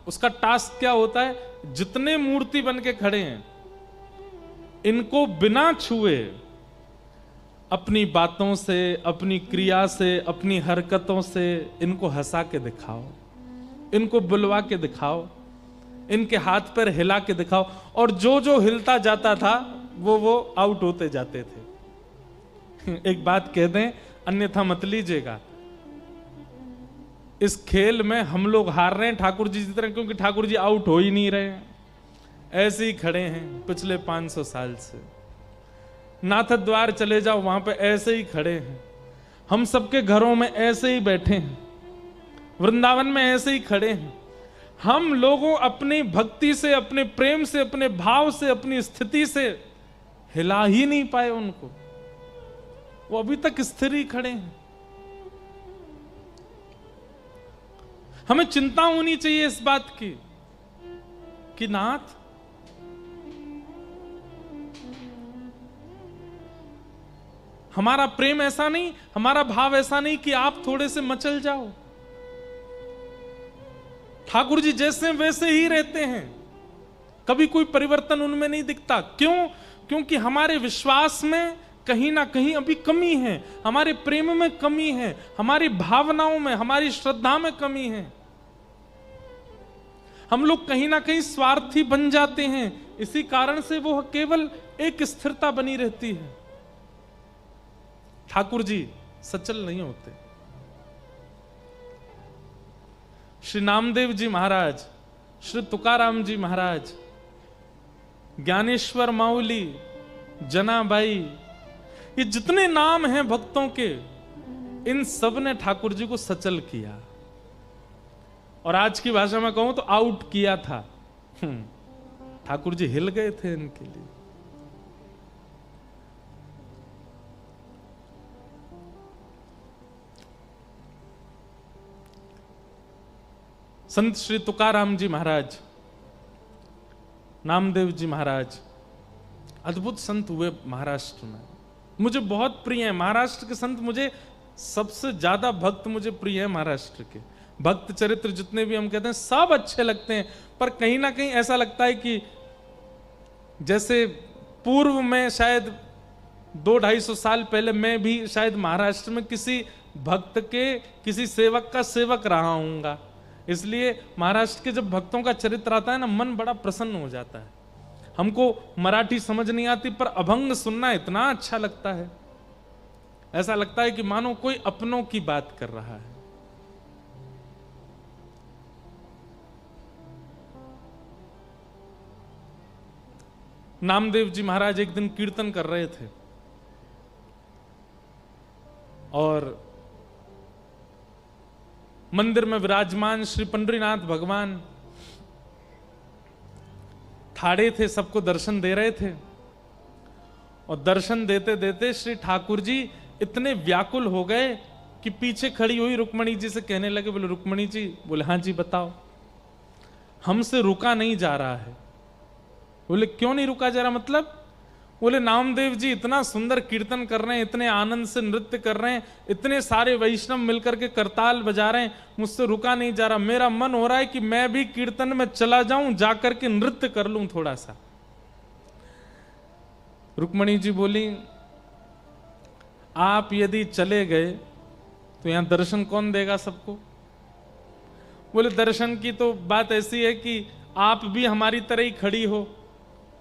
उसका टास्क क्या होता है? जितने मूर्ति बन के खड़े हैं इनको बिना छुए अपनी बातों से, अपनी क्रिया से, अपनी हरकतों से इनको हंसा के दिखाओ, इनको बुलवा के दिखाओ, इनके हाथ पैर हिला के दिखाओ। और जो जो हिलता जाता था वो आउट होते जाते थे। एक बात कह दें, अन्यथा मत लीजिएगा, इस खेल में हम लोग हार रहे हैं, ठाकुर जी जीत रहे हैं, क्योंकि ठाकुर जी आउट हो ही नहीं रहे हैं, ऐसे ही खड़े हैं पिछले 500 साल से। नाथ द्वार चले जाओ, वहां पे ऐसे ही खड़े हैं। हम सबके घरों में ऐसे ही बैठे हैं, वृंदावन में ऐसे ही खड़े हैं। हम लोगों अपनी भक्ति से, अपने प्रेम से, अपने भाव से, अपनी स्थिति से हिला ही नहीं पाए उनको, वो अभी तक स्थिर ही खड़े हैं। हमें चिंता होनी चाहिए इस बात की कि नाथ हमारा प्रेम ऐसा नहीं, हमारा भाव ऐसा नहीं कि आप थोड़े से मचल जाओ। ठाकुर जी जैसे वैसे ही रहते हैं, कभी कोई परिवर्तन उनमें नहीं दिखता। क्यों? क्योंकि हमारे विश्वास में कहीं ना कहीं अभी कमी है, हमारे प्रेम में कमी है, हमारी भावनाओं में, हमारी श्रद्धा में कमी है। हम लोग कहीं ना कहीं स्वार्थी बन जाते हैं, इसी कारण से वो केवल एक स्थिरता बनी रहती है। ठाकुर जी सचल नहीं होते। श्री नामदेव जी महाराज, श्री तुकाराम जी महाराज, ज्ञानेश्वर माउली, जनाबाई, ये जितने नाम हैं भक्तों के, इन सब ने ठाकुर जी को सचल किया, और आज की भाषा में कहूं तो आउट किया था। ठाकुर जी हिल गए थे इनके लिए। संत श्री तुकाराम जी महाराज, नामदेव जी महाराज अद्भुत संत हुए महाराष्ट्र में। मुझे बहुत प्रिय है महाराष्ट्र के संत, मुझे सबसे ज्यादा भक्त मुझे प्रिय है महाराष्ट्र के। भक्त चरित्र जितने भी हम कहते हैं सब अच्छे लगते हैं, पर कहीं ना कहीं ऐसा लगता है कि जैसे पूर्व में शायद 200-250 साल पहले मैं भी शायद महाराष्ट्र में किसी भक्त के, किसी सेवक का सेवक रहा हूँगा, इसलिए महाराष्ट्र के जब भक्तों का चरित्र आता है ना, मन बड़ा प्रसन्न हो जाता है। हमको मराठी समझ नहीं आती, पर अभंग सुनना इतना अच्छा लगता है, ऐसा लगता है कि मानो कोई अपनों की बात कर रहा है। नामदेव जी महाराज एक दिन कीर्तन कर रहे थे, और मंदिर में विराजमान श्री पंडरीनाथ भगवान ठाड़े थे, सबको दर्शन दे रहे थे। और दर्शन देते देते श्री ठाकुर जी इतने व्याकुल हो गए कि पीछे खड़ी हुई रुक्मणी जी से कहने लगे, बोले रुक्मणी जी, बोले हाँ जी बताओ, हमसे रुका नहीं जा रहा है। बोले क्यों नहीं रुका जा रहा, मतलब? बोले नामदेव जी इतना सुंदर कीर्तन कर रहे हैं, इतने आनंद से नृत्य कर रहे हैं, इतने सारे वैष्णव मिलकर के करताल बजा रहे हैं, मुझसे रुका नहीं जा रहा। मेरा मन हो रहा है कि मैं भी कीर्तन में चला जाऊं, जाकर के नृत्य कर लूं थोड़ा सा। रुक्मणी जी बोली, आप यदि चले गए तो यहां दर्शन कौन देगा सबको? बोले दर्शन की तो बात ऐसी है कि आप भी हमारी तरह ही खड़ी हो,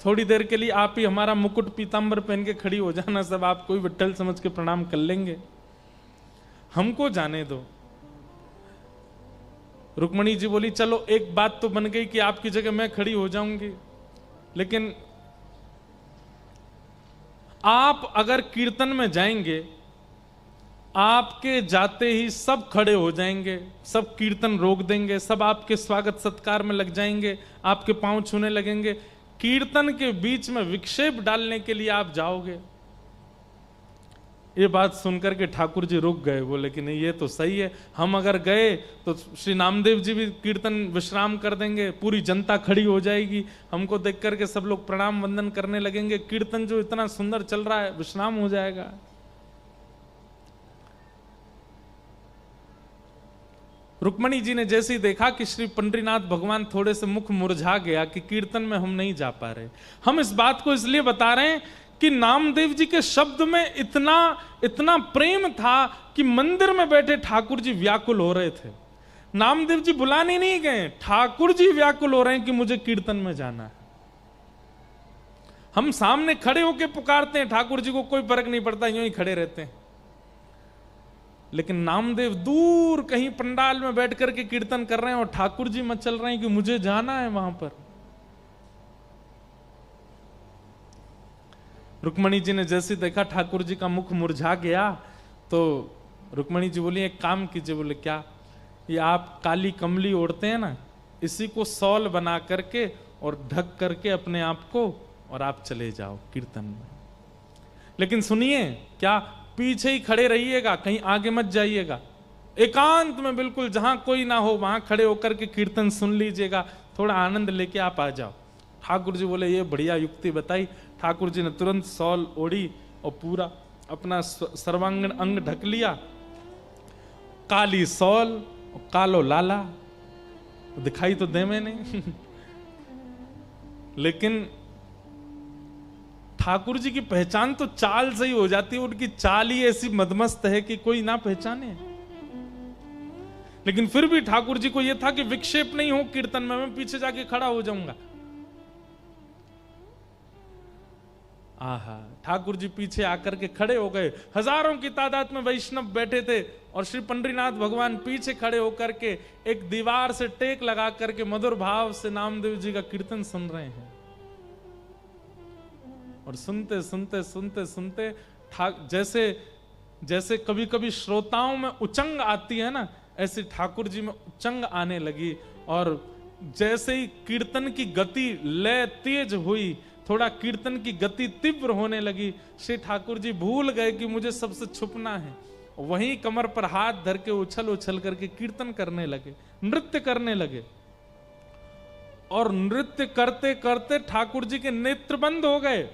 थोड़ी देर के लिए आप ही हमारा मुकुट पीतांबर पहन के खड़ी हो जाना, सब आपको ही विट्ठल समझ के प्रणाम कर लेंगे, हमको जाने दो। रुक्मणी जी बोली चलो एक बात तो बन गई कि आपकी जगह मैं खड़ी हो जाऊंगी, लेकिन आप अगर कीर्तन में जाएंगे, आपके जाते ही सब खड़े हो जाएंगे, सब कीर्तन रोक देंगे, सब आपके स्वागत सत्कार में लग जाएंगे, आपके पांव छूने लगेंगे, कीर्तन के बीच में विक्षेप डालने के लिए आप जाओगे। ये बात सुनकर के ठाकुर जी रुक गए, बोले कि नहीं ये तो सही है, हम अगर गए तो श्री नामदेव जी भी कीर्तन विश्राम कर देंगे, पूरी जनता खड़ी हो जाएगी, हमको देख करके सब लोग प्रणाम वंदन करने लगेंगे, कीर्तन जो इतना सुंदर चल रहा है विश्राम हो जाएगा। रुक्मणी जी ने जैसे ही देखा कि श्री पंडरीनाथ भगवान थोड़े से मुख मुरझा गया कि कीर्तन में हम नहीं जा पा रहे, हम इस बात को इसलिए बता रहे हैं कि नामदेव जी के शब्द में इतना इतना प्रेम था कि मंदिर में बैठे ठाकुर जी व्याकुल हो रहे थे। नामदेव जी बुलाने नहीं गए, ठाकुर जी व्याकुल हो रहे हैं कि मुझे कीर्तन में जाना है। हम सामने खड़े होकर पुकारते हैं, ठाकुर जी को कोई फर्क नहीं पड़ता, यूं ही खड़े रहते हैं, लेकिन नामदेव दूर कहीं पंडाल में बैठ करके कीर्तन कर रहे हैं और ठाकुर जी मत चल रहे हैं कि मुझे जाना है वहां पर। रुक्मणी जी ने जैसे देखा ठाकुर जी का मुख मुरझा गया, तो रुक्मणी जी बोली एक काम कीजिए। बोले क्या? ये आप काली कमली ओढ़ते हैं ना, इसी को सॉल बना करके और ढक करके अपने आप को और आप चले जाओ कीर्तन में। लेकिन सुनिए, क्या पीछे ही खड़े रहिएगा, कहीं आगे मत जाइएगा, एकांत में बिल्कुल जहां कोई ना हो वहां खड़े होकर के कीर्तन सुन लीजिएगा, थोड़ा आनंद लेके आप आ जाओ। ठाकुर जी बोले ये बढ़िया युक्ति बताई। ठाकुर जी ने तुरंत सॉल ओढ़ी और पूरा अपना सर्वांगीण अंग ढक लिया, काली सॉल और कालो लाला, दिखाई तो दे में नहीं लेकिन ठाकुर जी की पहचान तो चाल से ही हो जाती है, उनकी चाल ही ऐसी मदमस्त है कि कोई ना पहचाने। लेकिन फिर भी ठाकुर जी को यह था कि विक्षेप नहीं हो कीर्तन में, मैं पीछे जाके खड़ा हो जाऊंगा। आहा, ठाकुर जी पीछे आकर के खड़े हो गए, हजारों की तादाद में वैष्णव बैठे थे और श्री पंडरीनाथ भगवान पीछे खड़े होकर के एक दीवार से टेक लगा करके मधुर भाव से नामदेव जी का कीर्तन सुन रहे हैं। और सुनते सुनते सुनते सुनते जैसे जैसे कभी कभी श्रोताओं में उचंग आती है ना, ऐसी ठाकुर जी में उचंग आने लगी। और जैसे ही कीर्तन की गति लय तेज हुई, थोड़ा कीर्तन की गति तीव्र होने लगी, श्री ठाकुर जी भूल गए कि मुझे सबसे छुपना है, वहीं कमर पर हाथ धर के उछल उछल करके कीर्तन करने लगे, नृत्य करने लगे। और नृत्य करते करते ठाकुर जी के नेत्र बंद हो गए।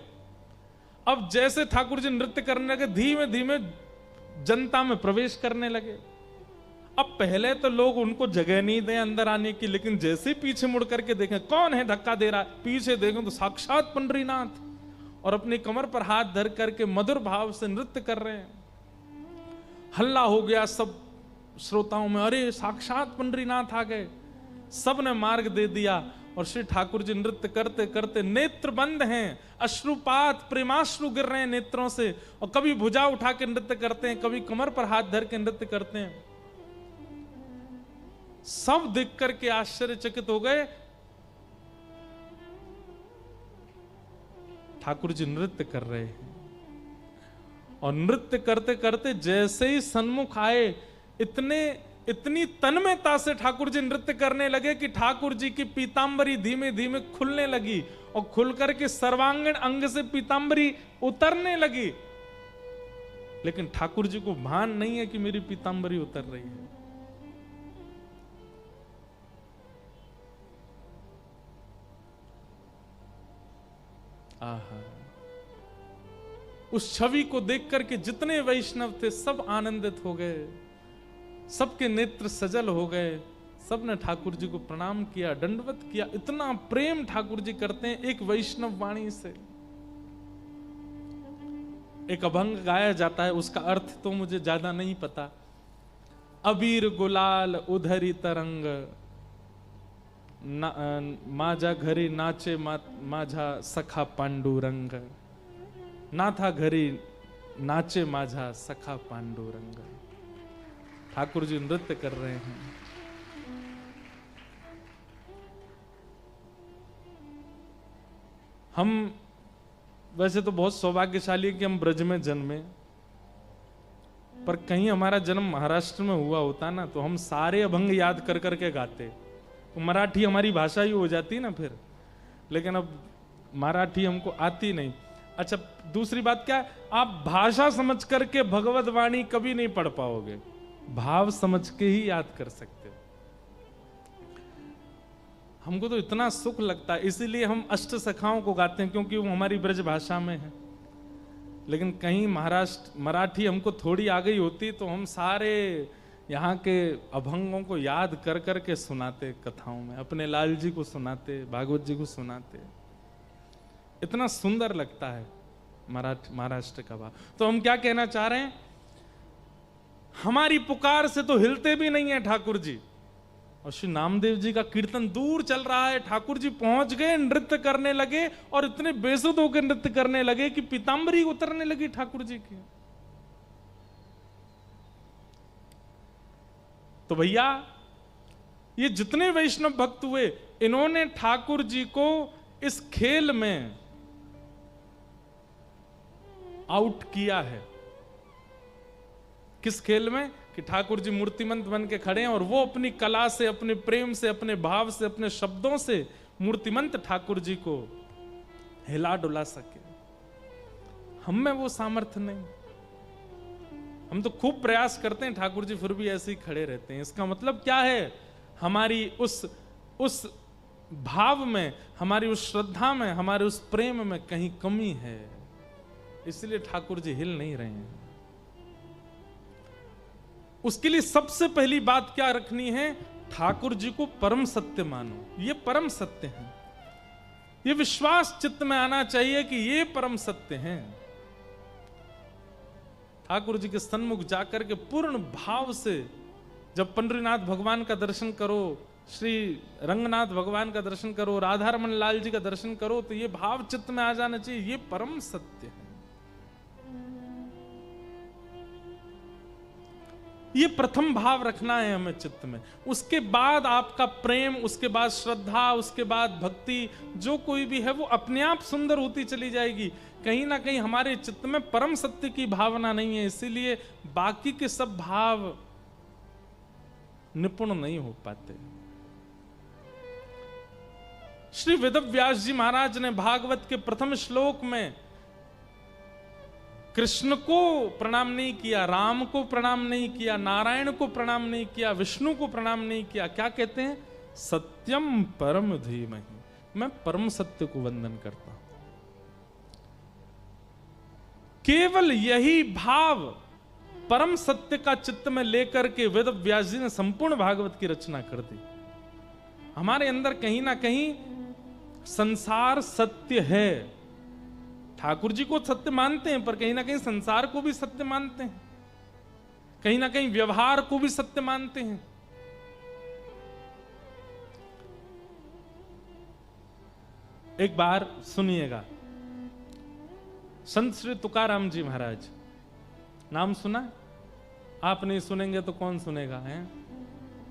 अब जैसे ठाकुर जी नृत्य करने लगे, धीमे धीमे जनता में प्रवेश करने लगे। अब पहले तो लोग उनको जगह नहीं दें अंदर आने की, लेकिन जैसे ही पीछे मुड़ करके देखें कौन है धक्का दे रहा है, पीछे देखें तो साक्षात पंडरीनाथ, और अपनी कमर पर हाथ धर करके मधुर भाव से नृत्य कर रहे हैं। हल्ला हो गया सब श्रोताओं में, अरे साक्षात पंडरीनाथ आ गए। सब ने मार्ग दे दिया और श्री ठाकुर जी नृत्य करते करते नेत्र बंद हैं, अश्रुपात प्रेमाश्रु गिर रहे हैं नेत्रों से, और कभी भुजा उठा के नृत्य करते हैं, कभी कमर पर हाथ धर के नृत्य करते हैं। सब देख करके आश्चर्यचकित हो गए। ठाकुर जी नृत्य कर रहे हैं और नृत्य करते करते जैसे ही सन्मुख आए, इतनी तन्मयता से ठाकुर जी नृत्य करने लगे कि ठाकुर जी की पीतांबरी धीमे धीमे खुलने लगी और खुल करके सर्वांगीण अंग से पीतांबरी उतरने लगी। लेकिन ठाकुर जी को भान नहीं है कि मेरी पीतांबरी उतर रही है। आहा, उस छवि को देख करके जितने वैष्णव थे सब आनंदित हो गए, सबके नेत्र सजल हो गए, सबने ठाकुर जी को प्रणाम किया, दंडवत किया। इतना प्रेम ठाकुर जी करते हैं एक वैष्णव वाणी से। एक अभंग गाया जाता है, उसका अर्थ तो मुझे ज्यादा नहीं पता। अबीर गुलाल उधरी तरंग, माझा घरी नाचे माझा सखा पांडुरंग, नाथा घरी नाचे माझा सखा पांडुरंग। ठाकुर जी नृत्य कर रहे हैं। हम वैसे तो बहुत सौभाग्यशाली है कि हम ब्रज में जन्मे, पर कहीं हमारा जन्म महाराष्ट्र में हुआ होता ना तो हम सारे अभंग याद कर करके गाते, तो मराठी हमारी भाषा ही हो जाती ना फिर। लेकिन अब मराठी हमको आती नहीं। अच्छा, दूसरी बात क्या है, आप भाषा समझ करके भगवत वाणी कभी नहीं पढ़ पाओगे, भाव समझ के ही याद कर सकते हो। हमको तो इतना सुख लगता है, इसीलिए हम अष्ट सखाओं को गाते हैं, क्योंकि वो हमारी ब्रज भाषा में है। लेकिन कहीं महाराष्ट्र मराठी हमको थोड़ी आ गई होती तो हम सारे यहाँ के अभंगों को याद कर करके सुनाते, कथाओं में अपने लाल जी को सुनाते, भागवत जी को सुनाते। इतना सुंदर लगता है महाराष्ट्र का भाव। तो हम क्या कहना चाह रहे हैं, हमारी पुकार से तो हिलते भी नहीं है ठाकुर जी। और श्री नामदेव जी का कीर्तन दूर चल रहा है, ठाकुर जी पहुंच गए, नृत्य करने लगे और इतने बेसुध होकर नृत्य करने लगे कि पीतांबरी उतरने लगी ठाकुर जी की। तो भैया, ये जितने वैष्णव भक्त हुए, इन्होंने ठाकुर जी को इस खेल में आउट किया है। किस खेल में? कि ठाकुर जी मूर्तिमंत बन के खड़े हैं और वो अपनी कला से, अपने प्रेम से, अपने भाव से, अपने शब्दों से मूर्तिमंत ठाकुर जी को हिला डुला सके। हम में वो सामर्थ्य नहीं। हम तो खूब प्रयास करते हैं, ठाकुर जी फिर भी ऐसे ही खड़े रहते हैं। इसका मतलब क्या है, हमारी उस भाव में, हमारी उस श्रद्धा में, हमारे उस प्रेम में कहीं कमी है, इसलिए ठाकुर जी हिल नहीं रहे हैं। उसके लिए सबसे पहली बात क्या रखनी है, ठाकुर जी को परम सत्य मानो। ये परम सत्य है, ये विश्वास चित्त में आना चाहिए कि ये परम सत्य हैं। ठाकुर जी के सन्मुख जाकर के पूर्ण भाव से जब पंडरीनाथ भगवान का दर्शन करो, श्री रंगनाथ भगवान का दर्शन करो, राधा रमन लाल जी का दर्शन करो, तो ये भाव चित्त में आ जाना चाहिए, ये परम सत्य है। ये प्रथम भाव रखना है हमें चित्त में। उसके बाद आपका प्रेम, उसके बाद श्रद्धा, उसके बाद भक्ति, जो कोई भी है वो अपने आप सुंदर होती चली जाएगी। कहीं ना कहीं हमारे चित्त में परम सत्य की भावना नहीं है, इसीलिए बाकी के सब भाव निपुण नहीं हो पाते। श्री वेदव्यास जी महाराज ने भागवत के प्रथम श्लोक में कृष्ण को प्रणाम नहीं किया, राम को प्रणाम नहीं किया, नारायण को प्रणाम नहीं किया, विष्णु को प्रणाम नहीं किया। क्या कहते हैं? सत्यम परम धीमहि, मैं परम सत्य को वंदन करता हूं। केवल यही भाव परम सत्य का चित्त में लेकर के वेद व्यास जी ने संपूर्ण भागवत की रचना कर दी। हमारे अंदर कहीं ना कहीं संसार सत्य है, ठाकुर जी को सत्य मानते हैं, पर कहीं ना कहीं संसार को भी सत्य मानते हैं, कहीं ना कहीं व्यवहार को भी सत्य मानते हैं। एक बार सुनिएगा, संत श्री तुकाराम जी महाराज, नाम सुना? आप नहीं सुनेंगे तो कौन सुनेगा? है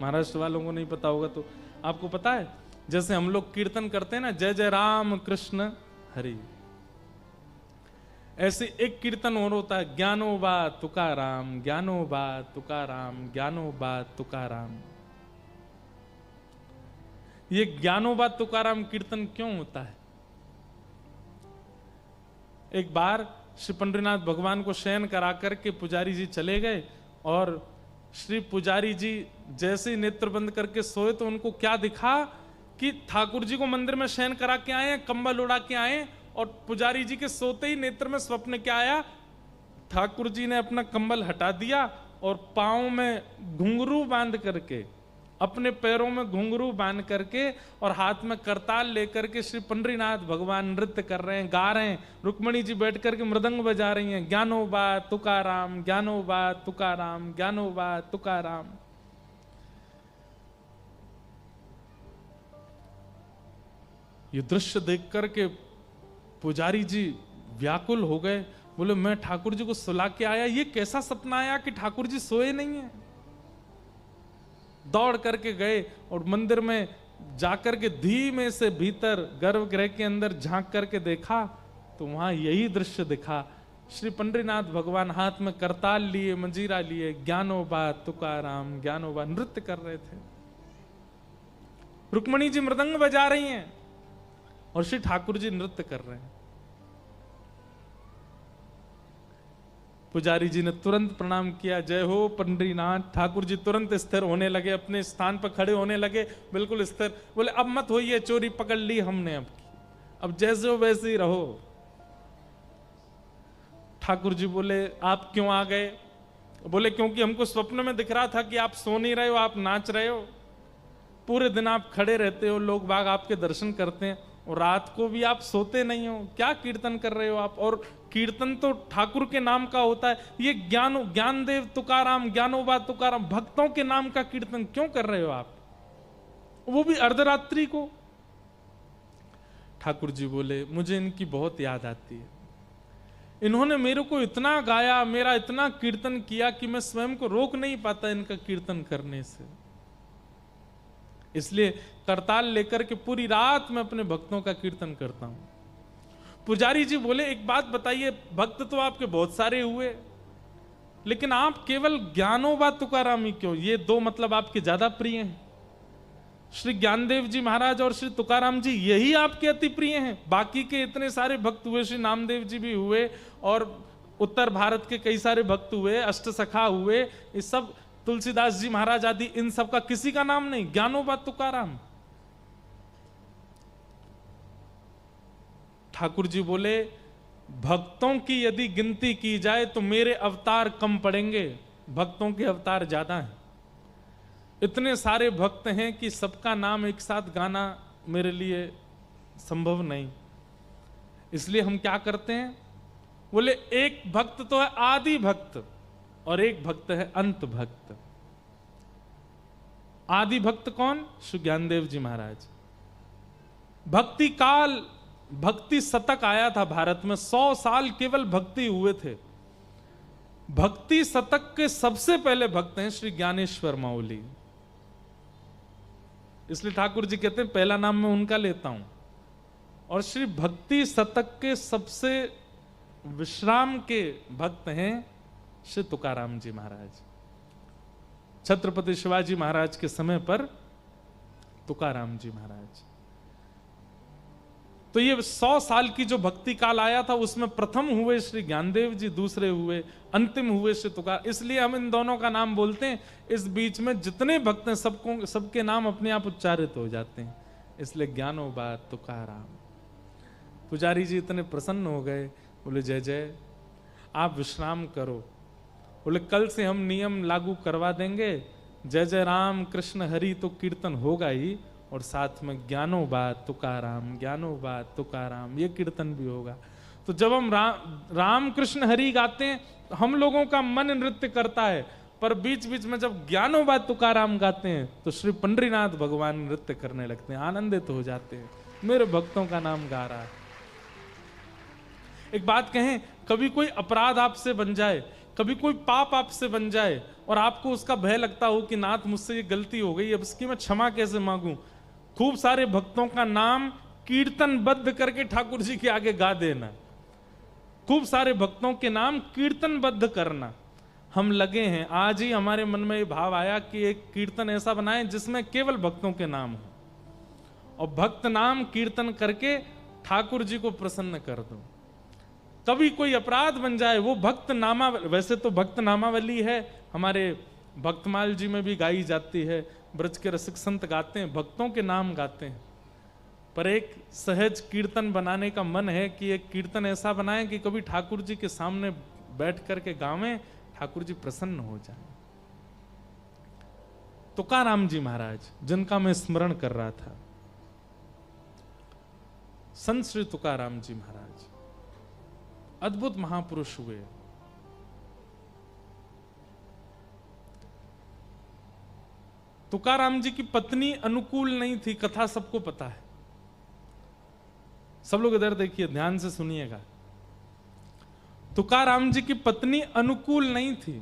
महाराष्ट्र वालों को नहीं पता होगा तो आपको पता है, जैसे हम लोग कीर्तन करते हैं ना, जय जय राम कृष्ण हरि, ऐसे एक कीर्तन और होता है, ज्ञानोबा तुकाराम, ज्ञानोबा तुकाराम, ज्ञानोबा तुकाराम। ये ज्ञानोबा तुकाराम कीर्तन क्यों होता है? एक बार श्री पंडरीनाथ भगवान को शयन करा करके पुजारी जी चले गए, और श्री पुजारी जी जैसे ही नेत्र बंद करके सोए तो उनको क्या दिखा कि ठाकुर जी को मंदिर में शयन करा के आए, कंबल उड़ा के आए, और पुजारी जी के सोते ही नेत्र में स्वप्न क्या आया? ठाकुर जी ने अपना कंबल हटा दिया और पांव में घुंघरू बांध करके, अपने पैरों में घुंघरू बांध करके और हाथ में करताल लेकर के श्री पंडरीनाथ भगवान नृत्य कर रहे हैं, गा रहे हैं। रुक्मणी जी बैठ करके मृदंग बजा रही हैं, ज्ञानोबा तुकाराम, ज्ञानोबा तुकाराम, ज्ञानोबा तुकाराम। ये दृश्य देख करके पुजारी जी व्याकुल हो गए। बोले मैं ठाकुर जी को सुला के आया, ये कैसा सपना आया कि ठाकुर जी सोए नहीं है। दौड़ करके गए और मंदिर में जाकर के धीमे से भीतर गर्भगृह के अंदर झांक करके देखा तो वहां यही दृश्य दिखा। श्री पंडरीनाथ भगवान हाथ में करताल लिए, मंजीरा लिए, ज्ञानोबा तुकाराम ज्ञानोबा नृत्य कर रहे थे। रुक्मणी जी मृदंग बजा रही हैं और श्री ठाकुर जी नृत्य कर रहे हैं। पुजारी जी ने तुरंत प्रणाम किया, जय हो पंडरीनाथ। ठाकुर जी तुरंत स्थिर होने लगे, अपने स्थान पर खड़े होने लगे, बिल्कुल स्थिर। बोले अब मत होइए, चोरी पकड़ ली हमने, अब जैसे हो वैसे ही रहो। ठाकुर जी बोले आप क्यों आ गए? बोले क्योंकि हमको स्वप्न में दिख रहा था कि आप सो नहीं रहे हो, आप नाच रहे हो। पूरे दिन आप खड़े रहते हो, लोग बाग आपके दर्शन करते हैं, और रात को भी आप सोते नहीं हो। क्या कीर्तन कर रहे हो आप? और कीर्तन तो ठाकुर के नाम का होता है। ये ज्ञानदेव तुकाराम ज्ञानोबा तुकाराम भक्तों के नाम का कीर्तन क्यों कर रहे हो आप, वो भी अर्धरात्रि को? ठाकुर जी बोले मुझे इनकी बहुत याद आती है। इन्होंने मेरे को इतना गाया, मेरा इतना कीर्तन किया कि मैं स्वयं को रोक नहीं पाता इनका कीर्तन करने से। इसलिए करताल लेकर के पूरी रात मैं अपने भक्तों का कीर्तन करता हूं। पुजारी जी बोले एक बात बताइए, भक्त तो आपके बहुत सारे हुए, लेकिन आप केवल ज्ञानोबा तुकाराम ही क्यों? ये दो मतलब आपके ज्यादा प्रिय हैं। श्री ज्ञानदेव जी महाराज और श्री तुकाराम जी यही आपके अति प्रिय हैं। बाकी के इतने सारे भक्त हुए, श्री नामदेव जी भी हुए और उत्तर भारत के कई सारे भक्त हुए, अष्टसखा हुए, ये सब तुलसीदास जी महाराज आदि, इन सब का किसी का नाम नहीं, ज्ञानोबा तुकाराम। ठाकुर जी बोले भक्तों की यदि गिनती की जाए तो मेरे अवतार कम पड़ेंगे, भक्तों के अवतार ज्यादा हैं। इतने सारे भक्त हैं कि सबका नाम एक साथ गाना मेरे लिए संभव नहीं। इसलिए हम क्या करते हैं, बोले एक भक्त तो है आदि भक्त और एक भक्त है अंत भक्त। आदि भक्त कौन? श्री ज्ञानदेव जी महाराज। भक्ति काल, भक्ति शतक आया था भारत में, 100 साल केवल भक्ति हुए थे। भक्ति शतक के सबसे पहले भक्त हैं श्री ज्ञानेश्वर माउली। इसलिए ठाकुर जी कहते हैं पहला नाम मैं उनका लेता हूं। और श्री भक्ति शतक के सबसे विश्राम के भक्त हैं श्री तुकाराम जी महाराज। छत्रपति शिवाजी महाराज के समय पर तुकाराम जी महाराज। तो ये 100 साल की जो भक्ति काल आया था उसमें प्रथम हुए श्री ज्ञानदेव जी, दूसरे हुए, अंतिम हुए श्री तुकार। इसलिए हम इन दोनों का नाम बोलते हैं। इस बीच में जितने भक्त हैं सबको, सबके नाम अपने आप उच्चारित हो जाते हैं, इसलिए ज्ञानोबा तुकाराम। पुजारी जी इतने प्रसन्न हो गए, बोले जय जय, आप विश्राम करो। बोले कल से हम नियम लागू करवा देंगे, जय जय राम कृष्ण हरि तो कीर्तन होगा ही, और साथ में ज्ञानोबा तुकाराम ज्ञानोबा तुकाराम ये कीर्तन भी होगा। तो जब हम राम कृष्ण हरि गाते हैं तो हम लोगों का मन नृत्य करता है, पर बीच बीच में जब ज्ञानोबा तुकाराम गाते हैं तो श्री पंडरीनाथ भगवान नृत्य करने लगते हैं, आनंदित हो जाते हैं, मेरे भक्तों का नाम गा रहा है। एक बात कहें, कभी कोई अपराध आपसे बन जाए, कभी कोई पाप आपसे बन जाए और आपको उसका भय लगता हो कि नाथ मुझसे ये गलती हो गई, अब इसकी मैं क्षमा कैसे मांगूं, खूब सारे भक्तों का नाम कीर्तनबद्ध करके ठाकुर जी के आगे गा देना। खूब सारे भक्तों के नाम कीर्तनबद्ध करना। हम लगे हैं, आज ही हमारे मन में ये भाव आया कि एक कीर्तन ऐसा बनाएं जिसमें केवल भक्तों के नाम हो और भक्त नाम कीर्तन करके ठाकुर जी को प्रसन्न कर दो। कभी कोई अपराध बन जाए, वो भक्त नामा, वैसे तो भक्त नामावली है, हमारे भक्तमाल जी में भी गाई जाती है, ब्रज के रसिक संत गाते हैं, भक्तों के नाम गाते हैं। पर एक सहज कीर्तन बनाने का मन है कि एक कीर्तन ऐसा बनाएं कि कभी ठाकुर जी के सामने बैठ करके गावें, ठाकुर जी प्रसन्न हो जाएं। तुकाराम जी महाराज जिनका मैं स्मरण कर रहा था, संत श्री तुकाराम जी महाराज अद्भुत महापुरुष हुए। तुकाराम जी की पत्नी अनुकूल नहीं थी, कथा सबको पता है। सब लोग इधर देखिए, ध्यान से सुनिएगा। तुकाराम जी की पत्नी अनुकूल नहीं थी।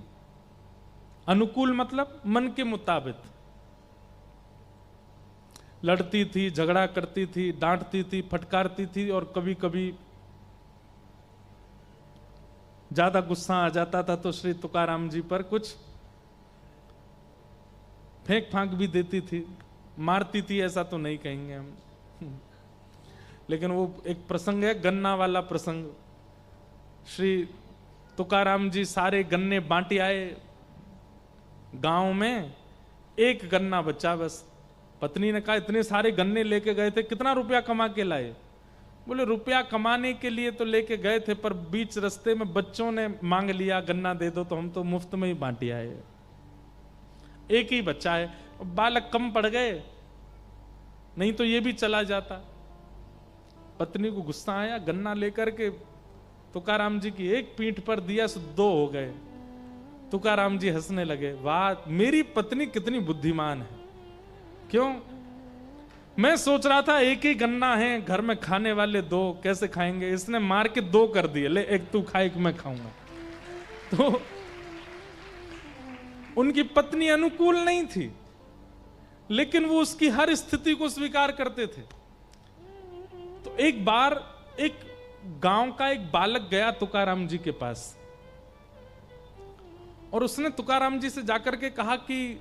अनुकूल मतलब मन के मुताबिक। लड़ती थी, झगड़ा करती थी, डांटती थी, फटकारती थी, और कभी कभी ज्यादा गुस्सा आ जाता था तो श्री तुकाराम जी पर कुछ फेंक फांक भी देती थी, मारती थी, ऐसा तो नहीं कहेंगे हम। लेकिन वो एक प्रसंग है, गन्ना वाला प्रसंग। श्री तुकाराम जी सारे गन्ने बांटे आए गांव में, एक गन्ना बचा बस। पत्नी ने कहा इतने सारे गन्ने लेके गए थे, कितना रुपया कमा के लाए? बोले रुपया कमाने के लिए तो लेके गए थे, पर बीच रास्ते में बच्चों ने मांग लिया गन्ना दे दो, तो हम तो मुफ्त में ही बांटे आए, एक ही बच्चा है। बालक कम पड़ गए, नहीं तो ये भी चला जाता। पत्नी को गुस्सा आया, गन्ना लेकर के तुकाराम जी की एक पीठ पर दिया, सो दो हो गए। तुकाराम जी हंसने लगे, वाह मेरी पत्नी कितनी बुद्धिमान है। क्यों? मैं सोच रहा था एक ही गन्ना है, घर में खाने वाले दो, कैसे खाएंगे? इसने मार के दो कर दिए, ले एक तू खा एक मैं खाऊंगा। तो उनकी पत्नी अनुकूल नहीं थी, लेकिन वो उसकी हर स्थिति को स्वीकार करते थे। तो एक बार एक गांव का एक बालक गया तुकाराम जी के पास, और उसने तुकाराम जी से जाकर के कहा कि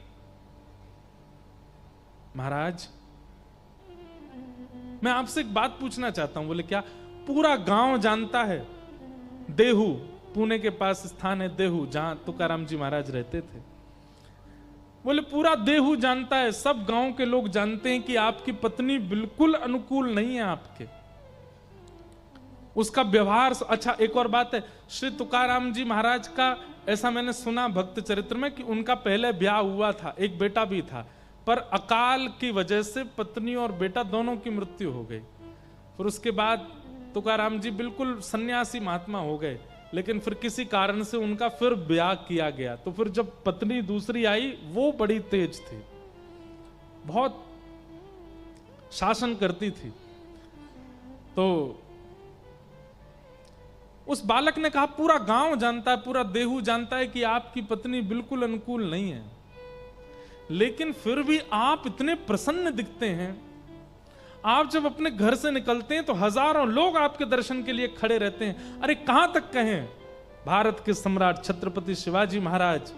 महाराज मैं आपसे एक बात पूछना चाहता हूं। बोले क्या? पूरा गांव जानता है, देहू पुणे के पास स्थान है देहू, जहां तुकाराम जी महाराज रहते थे। बोले पूरा देहू जानता है, सब गांव के लोग जानते हैं कि आपकी पत्नी बिल्कुल अनुकूल नहीं है आपके, उसका व्यवहार। अच्छा एक और बात है, श्री तुकाराम जी महाराज का ऐसा मैंने सुना भक्त चरित्र में कि उनका पहले ब्याह हुआ था, एक बेटा भी था, पर अकाल की वजह से पत्नी और बेटा दोनों की मृत्यु हो गई। फिर उसके बाद तुकाराम जी बिल्कुल सन्यासी महात्मा हो गए, लेकिन फिर किसी कारण से उनका फिर ब्याह किया गया। तो फिर जब पत्नी दूसरी आई, वो बड़ी तेज थी, बहुत शासन करती थी। तो उस बालक ने कहा पूरा गांव जानता है, पूरा देहू जानता है कि आपकी पत्नी बिल्कुल अनुकूल नहीं है, लेकिन फिर भी आप इतने प्रसन्न दिखते हैं। आप जब अपने घर से निकलते हैं तो हजारों लोग आपके दर्शन के लिए खड़े रहते हैं। अरे कहां तक कहें, भारत के सम्राट छत्रपति शिवाजी महाराज,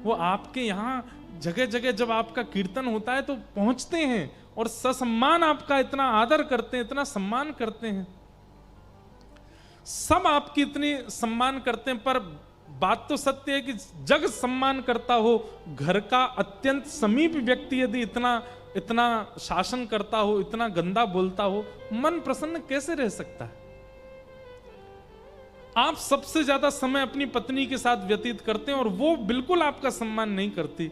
वो आपके यहां जगह जगह जब आपका कीर्तन होता है तो पहुंचते हैं, और ससम्मान आपका इतना आदर करते हैं, इतना सम्मान करते हैं। सब आपकी इतनी सम्मान करते हैं, पर बात तो सत्य है कि जग सम्मान करता हो, घर का अत्यंत समीप व्यक्ति यदि इतना इतना शासन करता हो, इतना गंदा बोलता हो, मन प्रसन्न कैसे रह सकता है? आप सबसे ज्यादा समय अपनी पत्नी के साथ व्यतीत करते हैं और वो बिल्कुल आपका सम्मान नहीं करती।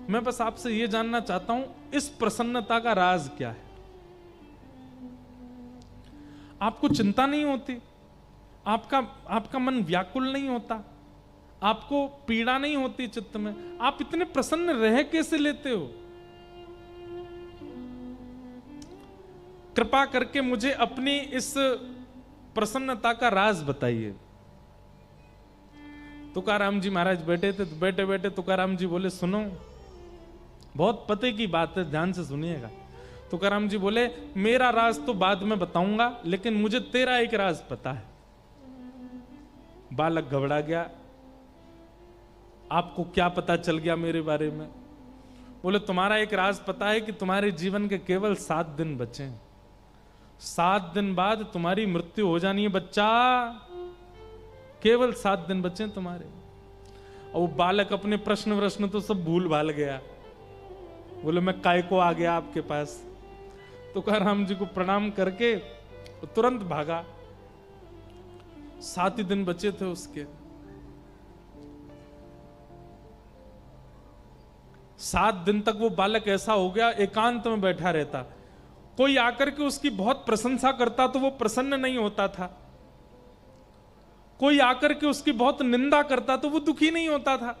मैं बस आपसे यह जानना चाहता हूं, इस प्रसन्नता का राज क्या है? आपको चिंता नहीं होती, आपका मन व्याकुल नहीं होता, आपको पीड़ा नहीं होती चित्त में, आप इतने प्रसन्न रह कैसे लेते हो? कृपा करके मुझे अपनी इस प्रसन्नता का राज बताइए। तुकाराम जी महाराज बैठे थे, तो बैठे बैठे तुकाराम जी बोले सुनो, बहुत पते की बात है, ध्यान से सुनिएगा। तुकाराम जी बोले मेरा राज तो बाद में बताऊंगा, लेकिन मुझे तेरा एक राज पता है। बालक घबरा गया, आपको क्या पता चल गया मेरे बारे में? बोले तुम्हारा एक राज पता है कि तुम्हारे जीवन के केवल 7 दिन बचे हैं, 7 दिन बाद तुम्हारी मृत्यु हो जानी है बच्चा, केवल 7 दिन बचे हैं तुम्हारे। और वो बालक अपने प्रश्न तो सब भूल भाल गया। बोले मैं काय को आ गया आपके पास? तुकाराम जी को प्रणाम करके तुरंत भागा। 7 ही दिन बचे थे उसके। 7 दिन तक वो बालक ऐसा हो गया, एकांत में बैठा रहता। कोई आकर के उसकी बहुत प्रशंसा करता तो वो प्रसन्न नहीं होता था, कोई आकर के उसकी बहुत निंदा करता तो वो दुखी नहीं होता था,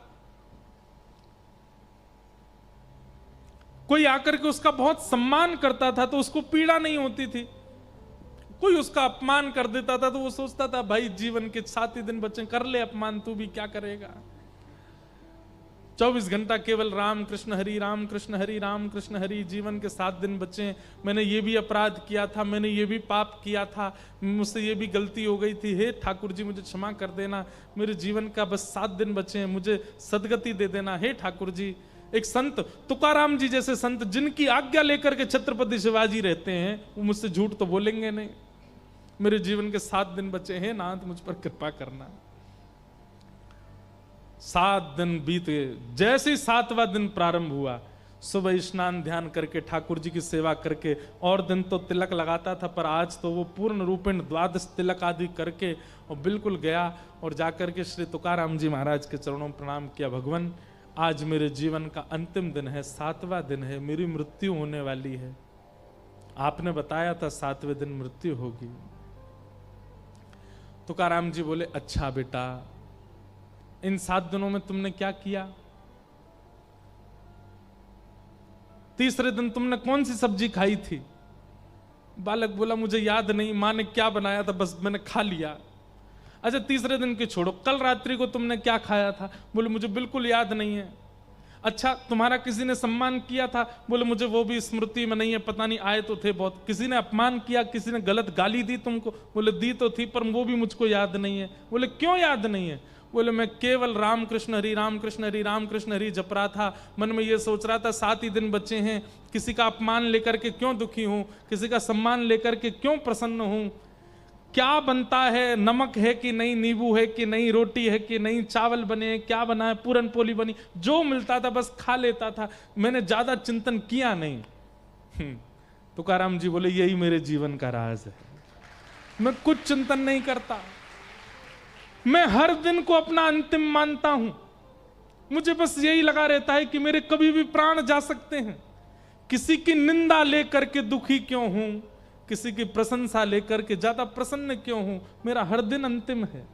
कोई आकर के उसका बहुत सम्मान करता था तो उसको पीड़ा नहीं होती थी, कोई उसका अपमान कर देता था तो वो सोचता था भाई जीवन के 7 ही दिन बचे, कर ले अपमान, तू भी क्या करेगा। 24 घंटा केवल राम कृष्ण हरि राम कृष्ण हरि राम कृष्ण हरि, जीवन के 7 दिन बचे, मैंने ये भी अपराध किया था, मैंने ये भी पाप किया था, मुझसे ये भी गलती हो गई थी, हे ठाकुर जी मुझे क्षमा कर देना, मेरे जीवन का बस 7 दिन बचे हैं, मुझे सदगति दे देना हे ठाकुर जी। एक संत तुकाराम जी जैसे संत जिनकी आज्ञा लेकर के छत्रपति शिवाजी रहते हैं, वो मुझसे झूठ तो बोलेंगे नहीं। मेरे जीवन के 7 दिन बचे हैं नाथ, मुझ पर कृपा करना। 7 दिन बीत गए, जैसे ही 7वां दिन प्रारंभ हुआ, सुबह स्नान ध्यान करके ठाकुर जी की सेवा करके, और दिन तो तिलक लगाता था पर आज तो वो पूर्ण रूपेण 12 तिलक आदि करके और बिल्कुल गया और जाकर के श्री तुकाराम जी महाराज के चरणों में प्रणाम किया। भगवान आज मेरे जीवन का अंतिम दिन है, 7वां दिन है, मेरी मृत्यु होने वाली है, आपने बताया था 7वें दिन मृत्यु होगी। तुकाराम जी बोले अच्छा बेटा, इन 7 दिनों में तुमने क्या किया? तीसरे दिन तुमने कौन सी सब्जी खाई थी? बालक बोला मुझे याद नहीं, माँ ने क्या बनाया था बस मैंने खा लिया। अच्छा तीसरे दिन की छोड़ो, कल रात्रि को तुमने क्या खाया था? बोले मुझे बिल्कुल याद नहीं है। अच्छा तुम्हारा किसी ने सम्मान किया था? बोले मुझे वो भी स्मृति में नहीं है, पता नहीं आए तो थे बहुत। किसी ने अपमान किया, किसी ने गलत गाली दी तुमको? बोले दी तो थी पर वो भी मुझको याद नहीं है। बोले क्यों याद नहीं है? बोले मैं केवल राम कृष्ण हरि राम कृष्ण हरि राम कृष्ण हरि जप रहा था, मन में ये सोच रहा था 7 ही दिन बचे हैं, किसी का अपमान लेकर के क्यों दुखी हूं, किसी का सम्मान लेकर के क्यों प्रसन्न हूं, क्या बनता है, नमक है कि नहीं, नींबू है कि नहीं, रोटी है कि नहीं, चावल बने हैं, क्या बना है, पूरन पोली बनी, जो मिलता था बस खा लेता था, मैंने ज्यादा चिंतन किया नहीं। तुकाराम जी बोले यही मेरे जीवन का राज है, मैं कुछ चिंतन नहीं करता, मैं हर दिन को अपना अंतिम मानता हूं, मुझे बस यही लगा रहता है कि मेरे कभी भी प्राण जा सकते हैं, किसी की निंदा लेकर के दुखी क्यों हूं, किसी की प्रशंसा लेकर के ज्यादा प्रसन्न क्यों हूं, मेरा हर दिन अंतिम है।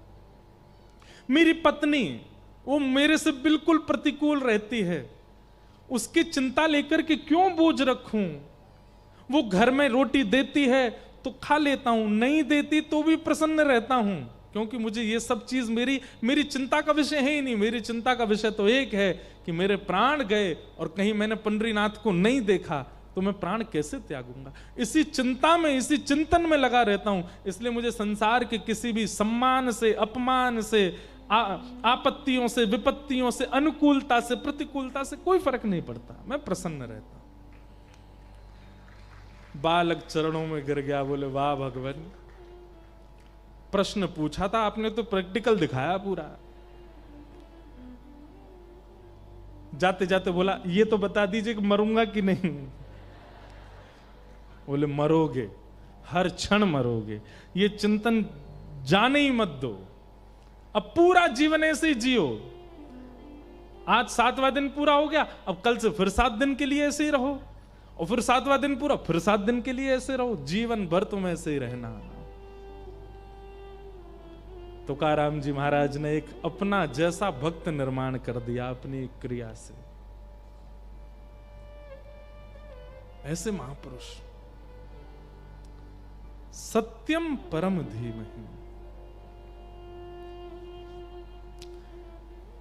मेरी पत्नी वो मेरे से बिल्कुल प्रतिकूल रहती है, उसकी चिंता लेकर के क्यों बोझ रखूं, वो घर में रोटी देती है तो खा लेता हूं, नहीं देती तो भी प्रसन्न रहता हूं, क्योंकि मुझे ये सब चीज मेरी चिंता का विषय है ही नहीं। मेरी चिंता का विषय तो एक है कि मेरे प्राण गए और कहीं मैंने पंडरीनाथ को नहीं देखा तो मैं प्राण कैसे त्यागूंगा। इसी चिंता में, इसी चिंतन में लगा रहता हूं। इसलिए मुझे संसार के किसी भी सम्मान से, अपमान से, आपत्तियों से, विपत्तियों से, अनुकूलता से, प्रतिकूलता से कोई फर्क नहीं पड़ता, मैं प्रसन्न रहता हूं। बालक चरणों में गिर गया, बोले वाह भगवान, प्रश्न पूछा था आपने तो प्रैक्टिकल दिखाया पूरा। जाते जाते बोला ये तो बता दीजिए कि मरूंगा कि नहीं। बोले मरोगे, हर क्षण मरोगे, ये चिंतन जाने ही मत दो, अब पूरा जीवन ऐसे ही जियो। आज 7वां दिन पूरा हो गया, अब कल से फिर 7 दिन के लिए ऐसे ही रहो, और फिर 7वां दिन पूरा, फिर 7 दिन के लिए ऐसे रहो, जीवन भर तुम ऐसे ही रहना। तुकाराम जी महाराज ने एक अपना जैसा भक्त निर्माण कर दिया अपनी क्रिया से। ऐसे महापुरुष, सत्यम परम धीमहि।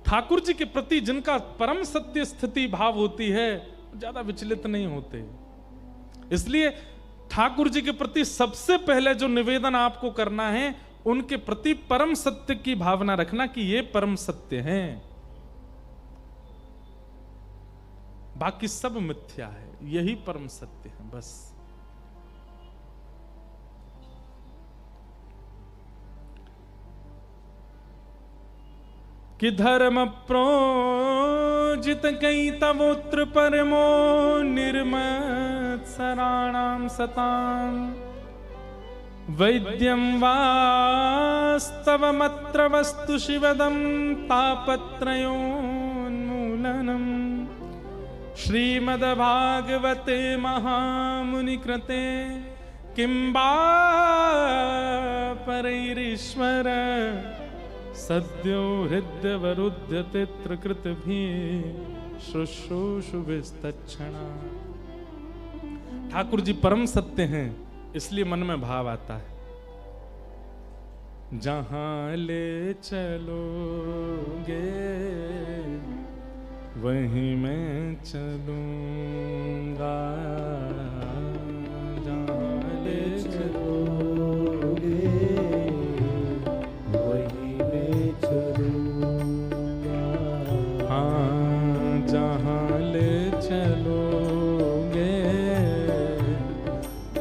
ठाकुर जी के प्रति जिनका परम सत्य स्थिति भाव होती है, ज्यादा विचलित नहीं होते। इसलिए ठाकुर जी के प्रति सबसे पहले जो निवेदन आपको करना है, उनके प्रति परम सत्य की भावना रखना कि ये परम सत्य हैं, बाकी सब मिथ्या है, यही परम सत्य है बस। कि धर्म प्रोजित कई तवोत्र परमो निर्मत सराणाम सताम वैद्यम वास्तवमत्र वस्तु शिवदम तापत्रयोन्मूलनम श्रीमद्भागवते महामुनि कृते किं वा परैरीश्वर सद्यो हृदयवरुध्यते त्रिकृतभिः शुश्रूषुभिस्तत्क्षणा। ठाकुर जी परम सत्य हैं, इसलिए मन में भाव आता है। जहाँ ले चलोगे वहीं मैं चलूँगा, जहाँ ले
चलोगे वहीं मैं चलूँगा।
हाँ, जहाँ ले चलोगे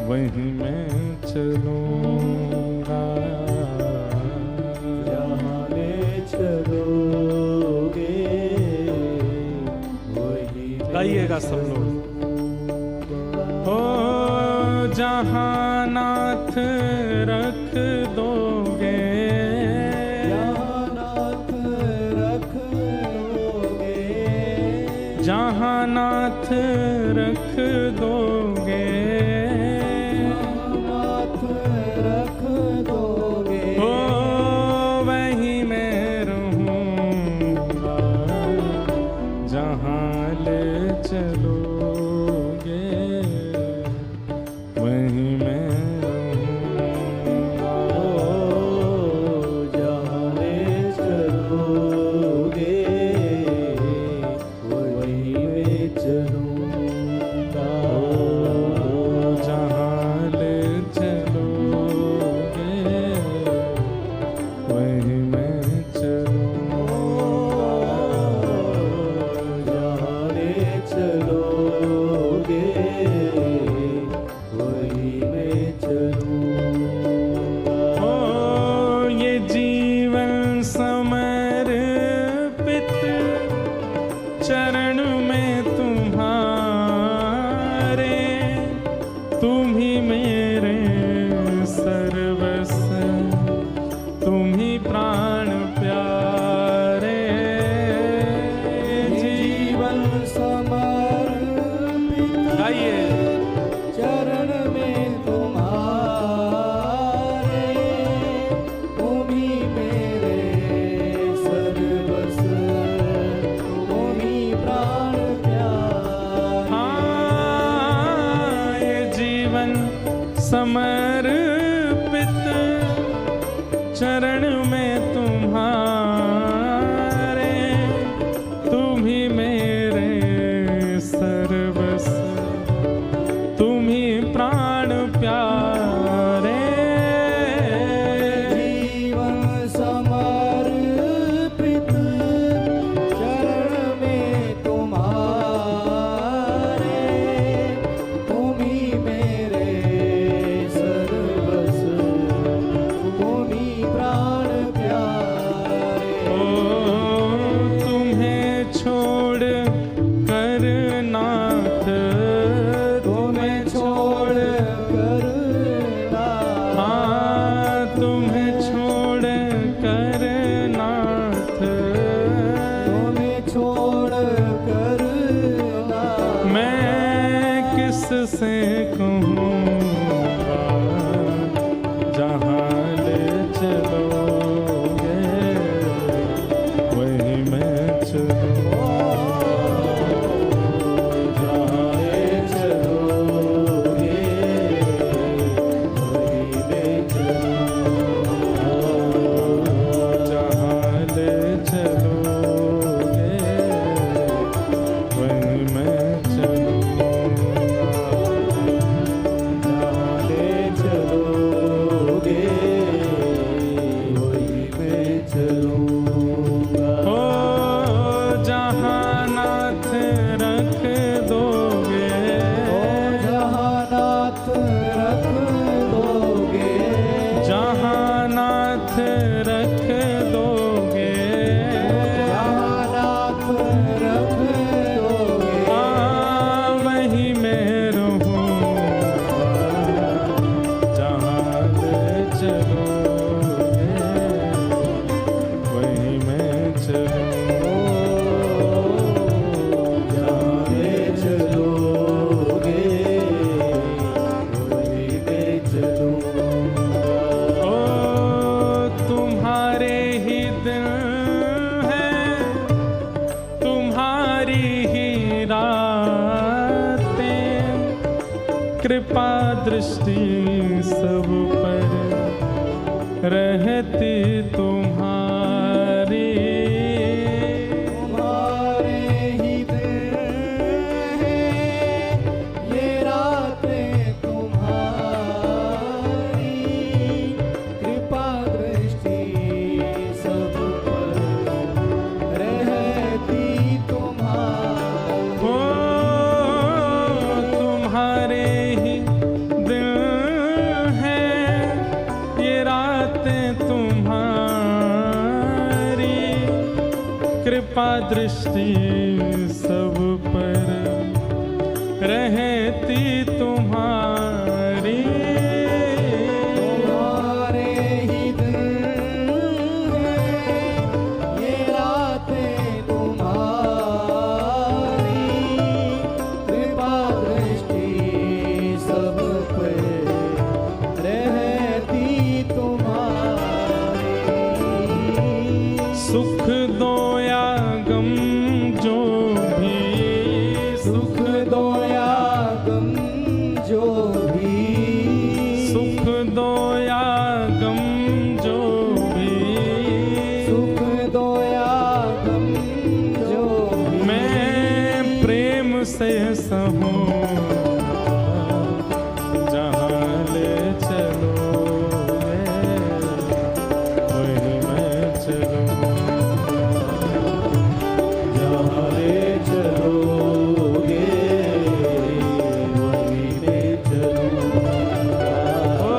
वहीं मैं चलूँगा,
जहाँ ले चलोगे वहीं मैं
गाइएगा सब लोग। ओ जहाँ नाथ रख दोगे,
जहाँ नाथ रख दोगे,
जहाँ नाथ रख दोगे,
नाथ रख दोगे,
ओ वहीं मैं रहूँगा, जहाँ ले चलोगे वहीं मैं रहूँगा।
जहाँ ले चलोगे वहीं मैं चलूँगा,
जहाँ ले चलोगे वहीं मैं चलूँगा,
जहाँ ले चलोगे वहीं मैं चलूँगा।
ओ ये जीवन समर्पित चरण में तुम्हारे, तुम ही मेरे सर्वस्व, तुम ही प्राण प्यारे।
जीवन समर्पित
गाइए।
चरण में तुम्हारे, तुम ही मेरे सर्वस्व, तुम ही प्राण प्यारे।
हाँ, ये जीवन समर्पित चरण में तुम्हारे, तुम ही मेरे सर्वस्व, तुम ही प्राण प्यारे।
जीवन समर्पित चरण में तुम्हारे, तुम ही मेरे सर्वस्व, तुम ही प्राण प्यारे।
ओ तुम्हें छोड़ कर नाथ,
तुम्हें छोड़ कर नाथ,
हाँ तुम्हें छोड़ कर नाथ,
तुम्हें छोड़ कर नाथ,
मैं किस से कहूँगा, जहाँ ले चलोगे वहीं मैं चलूँगा,
जहाँ ले चलोगे वहीं मैं चलूँगा,
जहाँ ले चलोगे वहीं मैं चलूँगा,
जहाँ ले चलोगे वहीं मैं चलूँगा।
ओ जहाँ नाथ रख दोगे,
जहाँ नाथ रख दोगे,
जहाँ नाथ रख दोगे,
जहाँ नाथ रख दोगे,
हाँ वहीं मैं रहूँगा, जहाँ ले चलोगे वहीं मैं चलूँगा,
जहाँ ले चलोगे वहीं मैं चलूँगा।
ओ तुम्हारे ही दिल है, तुम्हारी ही रातें, कृपा दृष्टि सब पर रहती तुम्हारी।
तुम्हारे ही दिन हैं, ये रातें तुम्हारी, कृपा दृष्टि सब पर रहती तुम्हारी।
हो तुम्हारे ही दिल हैं, ये रातें तुम्हारी, कृपा दृष्टि सब पर रहती तुम्हारी।
तुम्हारे ही दिन हैं, ये रातें तुम्हारी, कृपा दृष्टि सब पे रहती तुम्हारी।
सुख दो या गम जो भी,
सुख दो या गम जो भी,
सुख दो या गम जो भी,
सुख दो या गम जो भी,
मैं प्रेम से सहूं, जहाँ ले चलोगे वहीं मैं चलूं।
जहाँ ले चलोगे वहीं ले चलूँगा।
ओ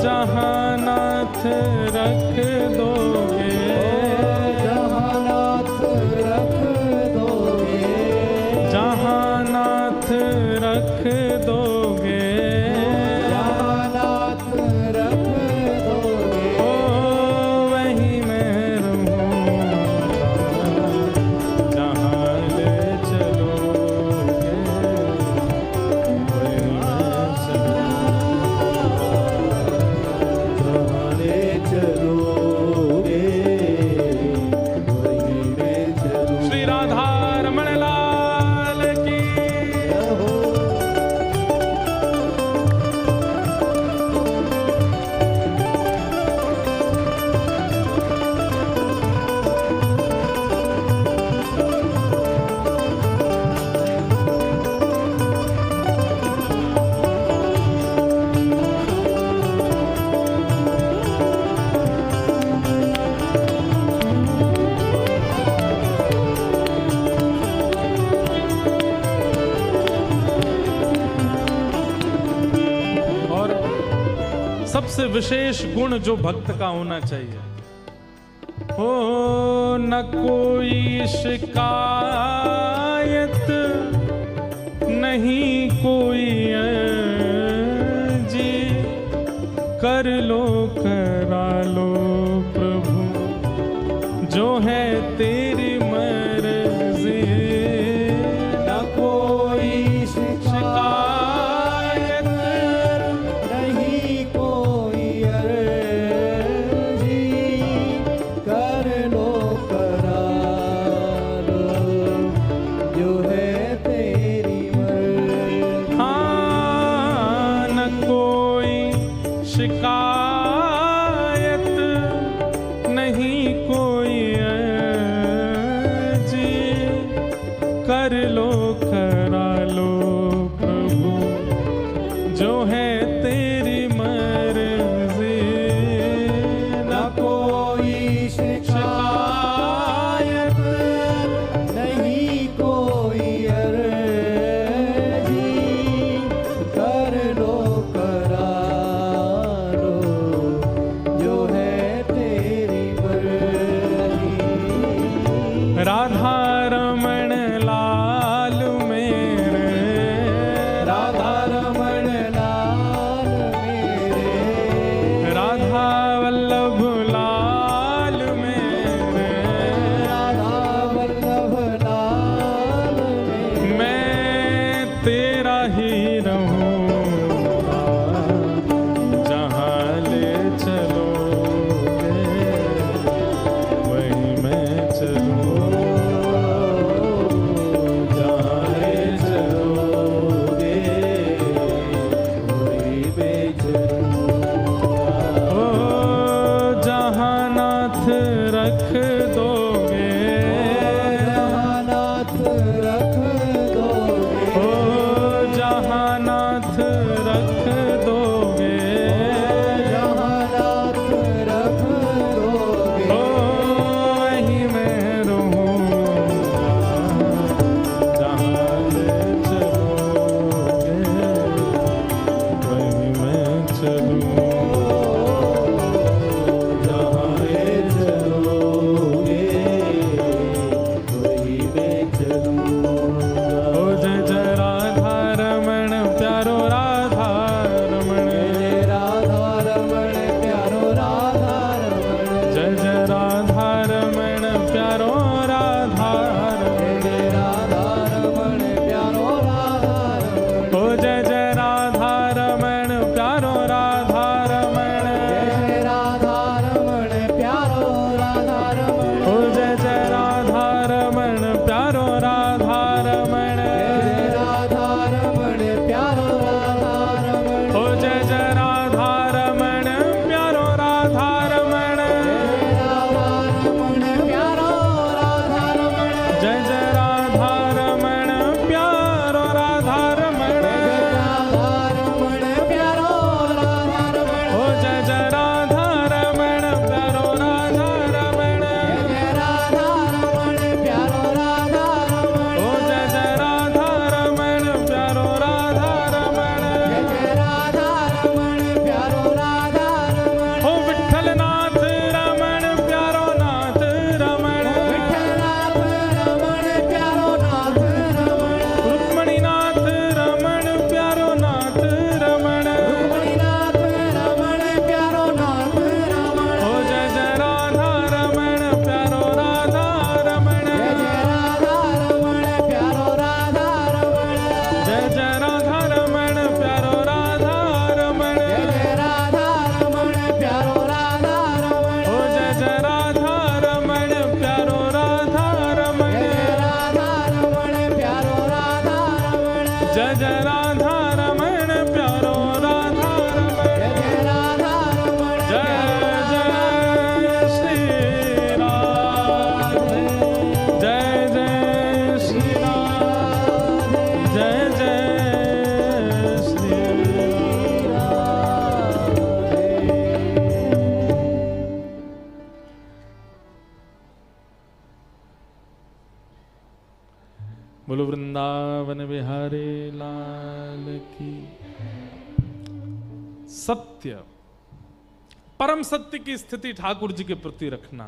जहाँ नाथ रख दोगे,
जहाँ नाथ रख दोगे,
जहाँ नाथ रख दोगे,
जहाँ नाथ रख दोगे,
ओ वहीं मैं रहूँगा, जहाँ ले चलोगे वहीं मैं चलूँगा।
जहाँ ले चलोगे वहीं ले चलूँगा।
श्री राधा रमण लाल की। और सबसे विशेष गुण जो भक्त का होना चाहिए, हो न कोई शिकायत, नहीं कोई अर्जी, कर लो करा लो प्रभु जो है तेरी मर्जी।
न कोई
शिकायत,
नहीं कोई अर्जी, कर लो करा लो जो है तेरी मर्जी।
हाँ न कोई शिकायत, नहीं कोई अर्जी, कर लो करा लो प्रभु जो है तेरी मर्जी।
न कोई शिकायत, नहीं कोई अर्जी, कर लो करा लो जहाँ चलोगे वहीं मैं चलूँगा।
ओ जय जय राधा रमण प्यारो राधा रमण,
जय राधा रमण प्यारो राधा रमण,
जय जय राधा रमण प्यारो राधा रमण,
जय राधा रमण प्यारो राधा रमण,
ओ जय जय राधा रमण प्यारो राधा रमण,
जय राधा रमण प्यारो राधा रमण,
ओ जय जय राधा रमण प्यारो राधा रमण,
जय राधा रमण प्यारो राधा रमण,
ओ जय जय राधा रमण प्यारो राधा रमण,
जय राधा रमण प्यारो राधा रमण,
जय जय राधा रमण प्यारो राधा रमण,
जय राधा रमण प्यारो राधा रमण,
ओ जय जय राधा रमण प्यारो राधा रमण,
जय राधा रमण प्यारो राधा रमण,
ओ जय जय राधा रमण प्यारो राधा रमण,
जय राधा रमण प्यारो राधा रमण,
ओ विठ्ठलनाथ रमण प्यारो नाथ रमण,
विठ्ठलनाथ रमण प्यारो नाथ रमण,
रुक्मणीनाथ रमण प्यारो नाथ रमण,
रुक्मिणीनाथ रमण प्यारो नाथ रमण,
ओ जय जय राधा रमण प्यारो राधा रमण,
जय राधा रमण प्यारो राधा रमण,
जय जय राधा रमण प्यारो राधा रमण,
जय राधा रमण प्यारो राधा रमण,
ओ जय जय राधा रमण प्यारो राधा रमण,
जय राधा रमण प्यारो राधा रमण,
जय जय राधा रमण प्यारो राधा रमण,
जय राधा रमण
जय जय श्री राधे, जय जय श्री राधे, जय जय श्री बोलो वृंदावन बिहारी लाल की। सत्य, परम सत्य की स्थिति ठाकुर जी के प्रति रखना,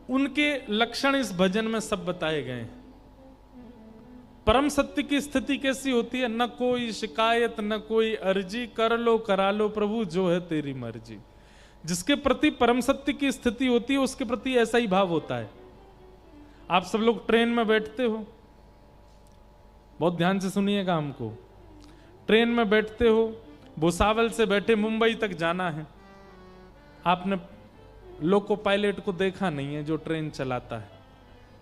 उनके लक्षण इस भजन में सब बताए गए हैं। परम सत्य की स्थिति कैसी होती है? न कोई शिकायत न कोई अर्जी, कर लो करा लो प्रभु जो है तेरी मर्जी। जिसके प्रति परम सत्य की स्थिति होती है उसके प्रति ऐसा ही भाव होता है। आप सब लोग ट्रेन में बैठते हो, बहुत ध्यान से सुनिएगा हमको। ट्रेन में बैठते हो, भुसावल से बैठे मुंबई तक जाना है। आपने लोको पायलट को देखा नहीं है जो ट्रेन चलाता है,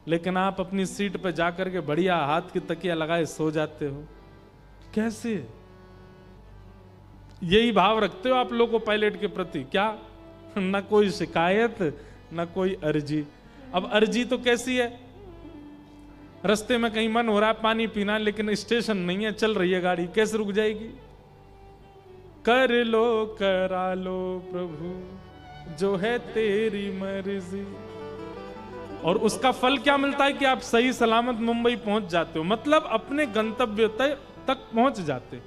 लेकिन आप अपनी सीट पर जाकर के बढ़िया हाथ की तकिया लगाए सो जाते हो। कैसे? यही भाव रखते हो आप लोको पायलट के प्रति क्या? न कोई शिकायत न कोई अर्जी। अब अर्जी तो कैसी है? रास्ते में कहीं मन हो रहा है पानी पीना, लेकिन स्टेशन नहीं है, चल रही है गाड़ी, कैसे रुक जाएगी? कर लो करा लो प्रभु जो है तेरी मर्जी। और उसका फल क्या मिलता है कि आप सही सलामत मुंबई पहुंच जाते हो, मतलब अपने गंतव्य तक पहुंच जाते।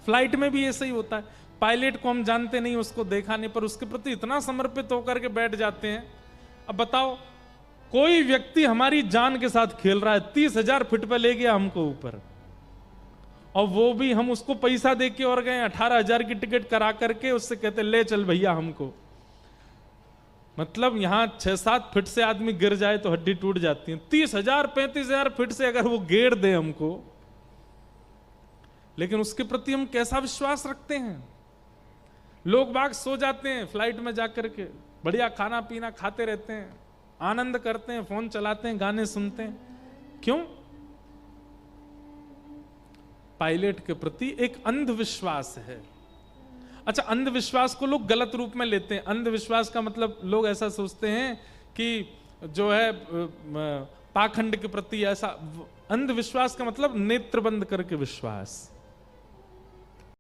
फ्लाइट में भी ऐसा ही होता है। पायलट को हम जानते नहीं, उसको देखा नहीं, पर उसके प्रति इतना समर्पित होकर के बैठ जाते हैं। अब बताओ, कोई व्यक्ति हमारी जान के साथ खेल रहा है, 30,000 फीट पे ले गया हमको ऊपर, और वो भी हम उसको पैसा दे के और गए 18,000 की टिकट करा करके, उससे कहते ले चल भैया हमको। मतलब यहां 6-7 फीट से आदमी गिर जाए तो हड्डी टूट जाती है, 30,000 35,000 फीट से अगर वो गेर दे हमको, लेकिन उसके प्रति हम कैसा विश्वास रखते हैं? लोग बाग सो जाते हैं फ्लाइट में जाकर के, बढ़िया खाना पीना खाते रहते हैं, आनंद करते हैं, फोन चलाते हैं, गाने सुनते हैं। क्यों? पायलट के प्रति एक अंधविश्वास है। अच्छा, अंधविश्वास को लोग गलत रूप में लेते हैं। अंधविश्वास का मतलब लोग ऐसा सोचते हैं कि जो है पाखंड के प्रति ऐसा। अंधविश्वास का मतलब नेत्र बंद करके विश्वास।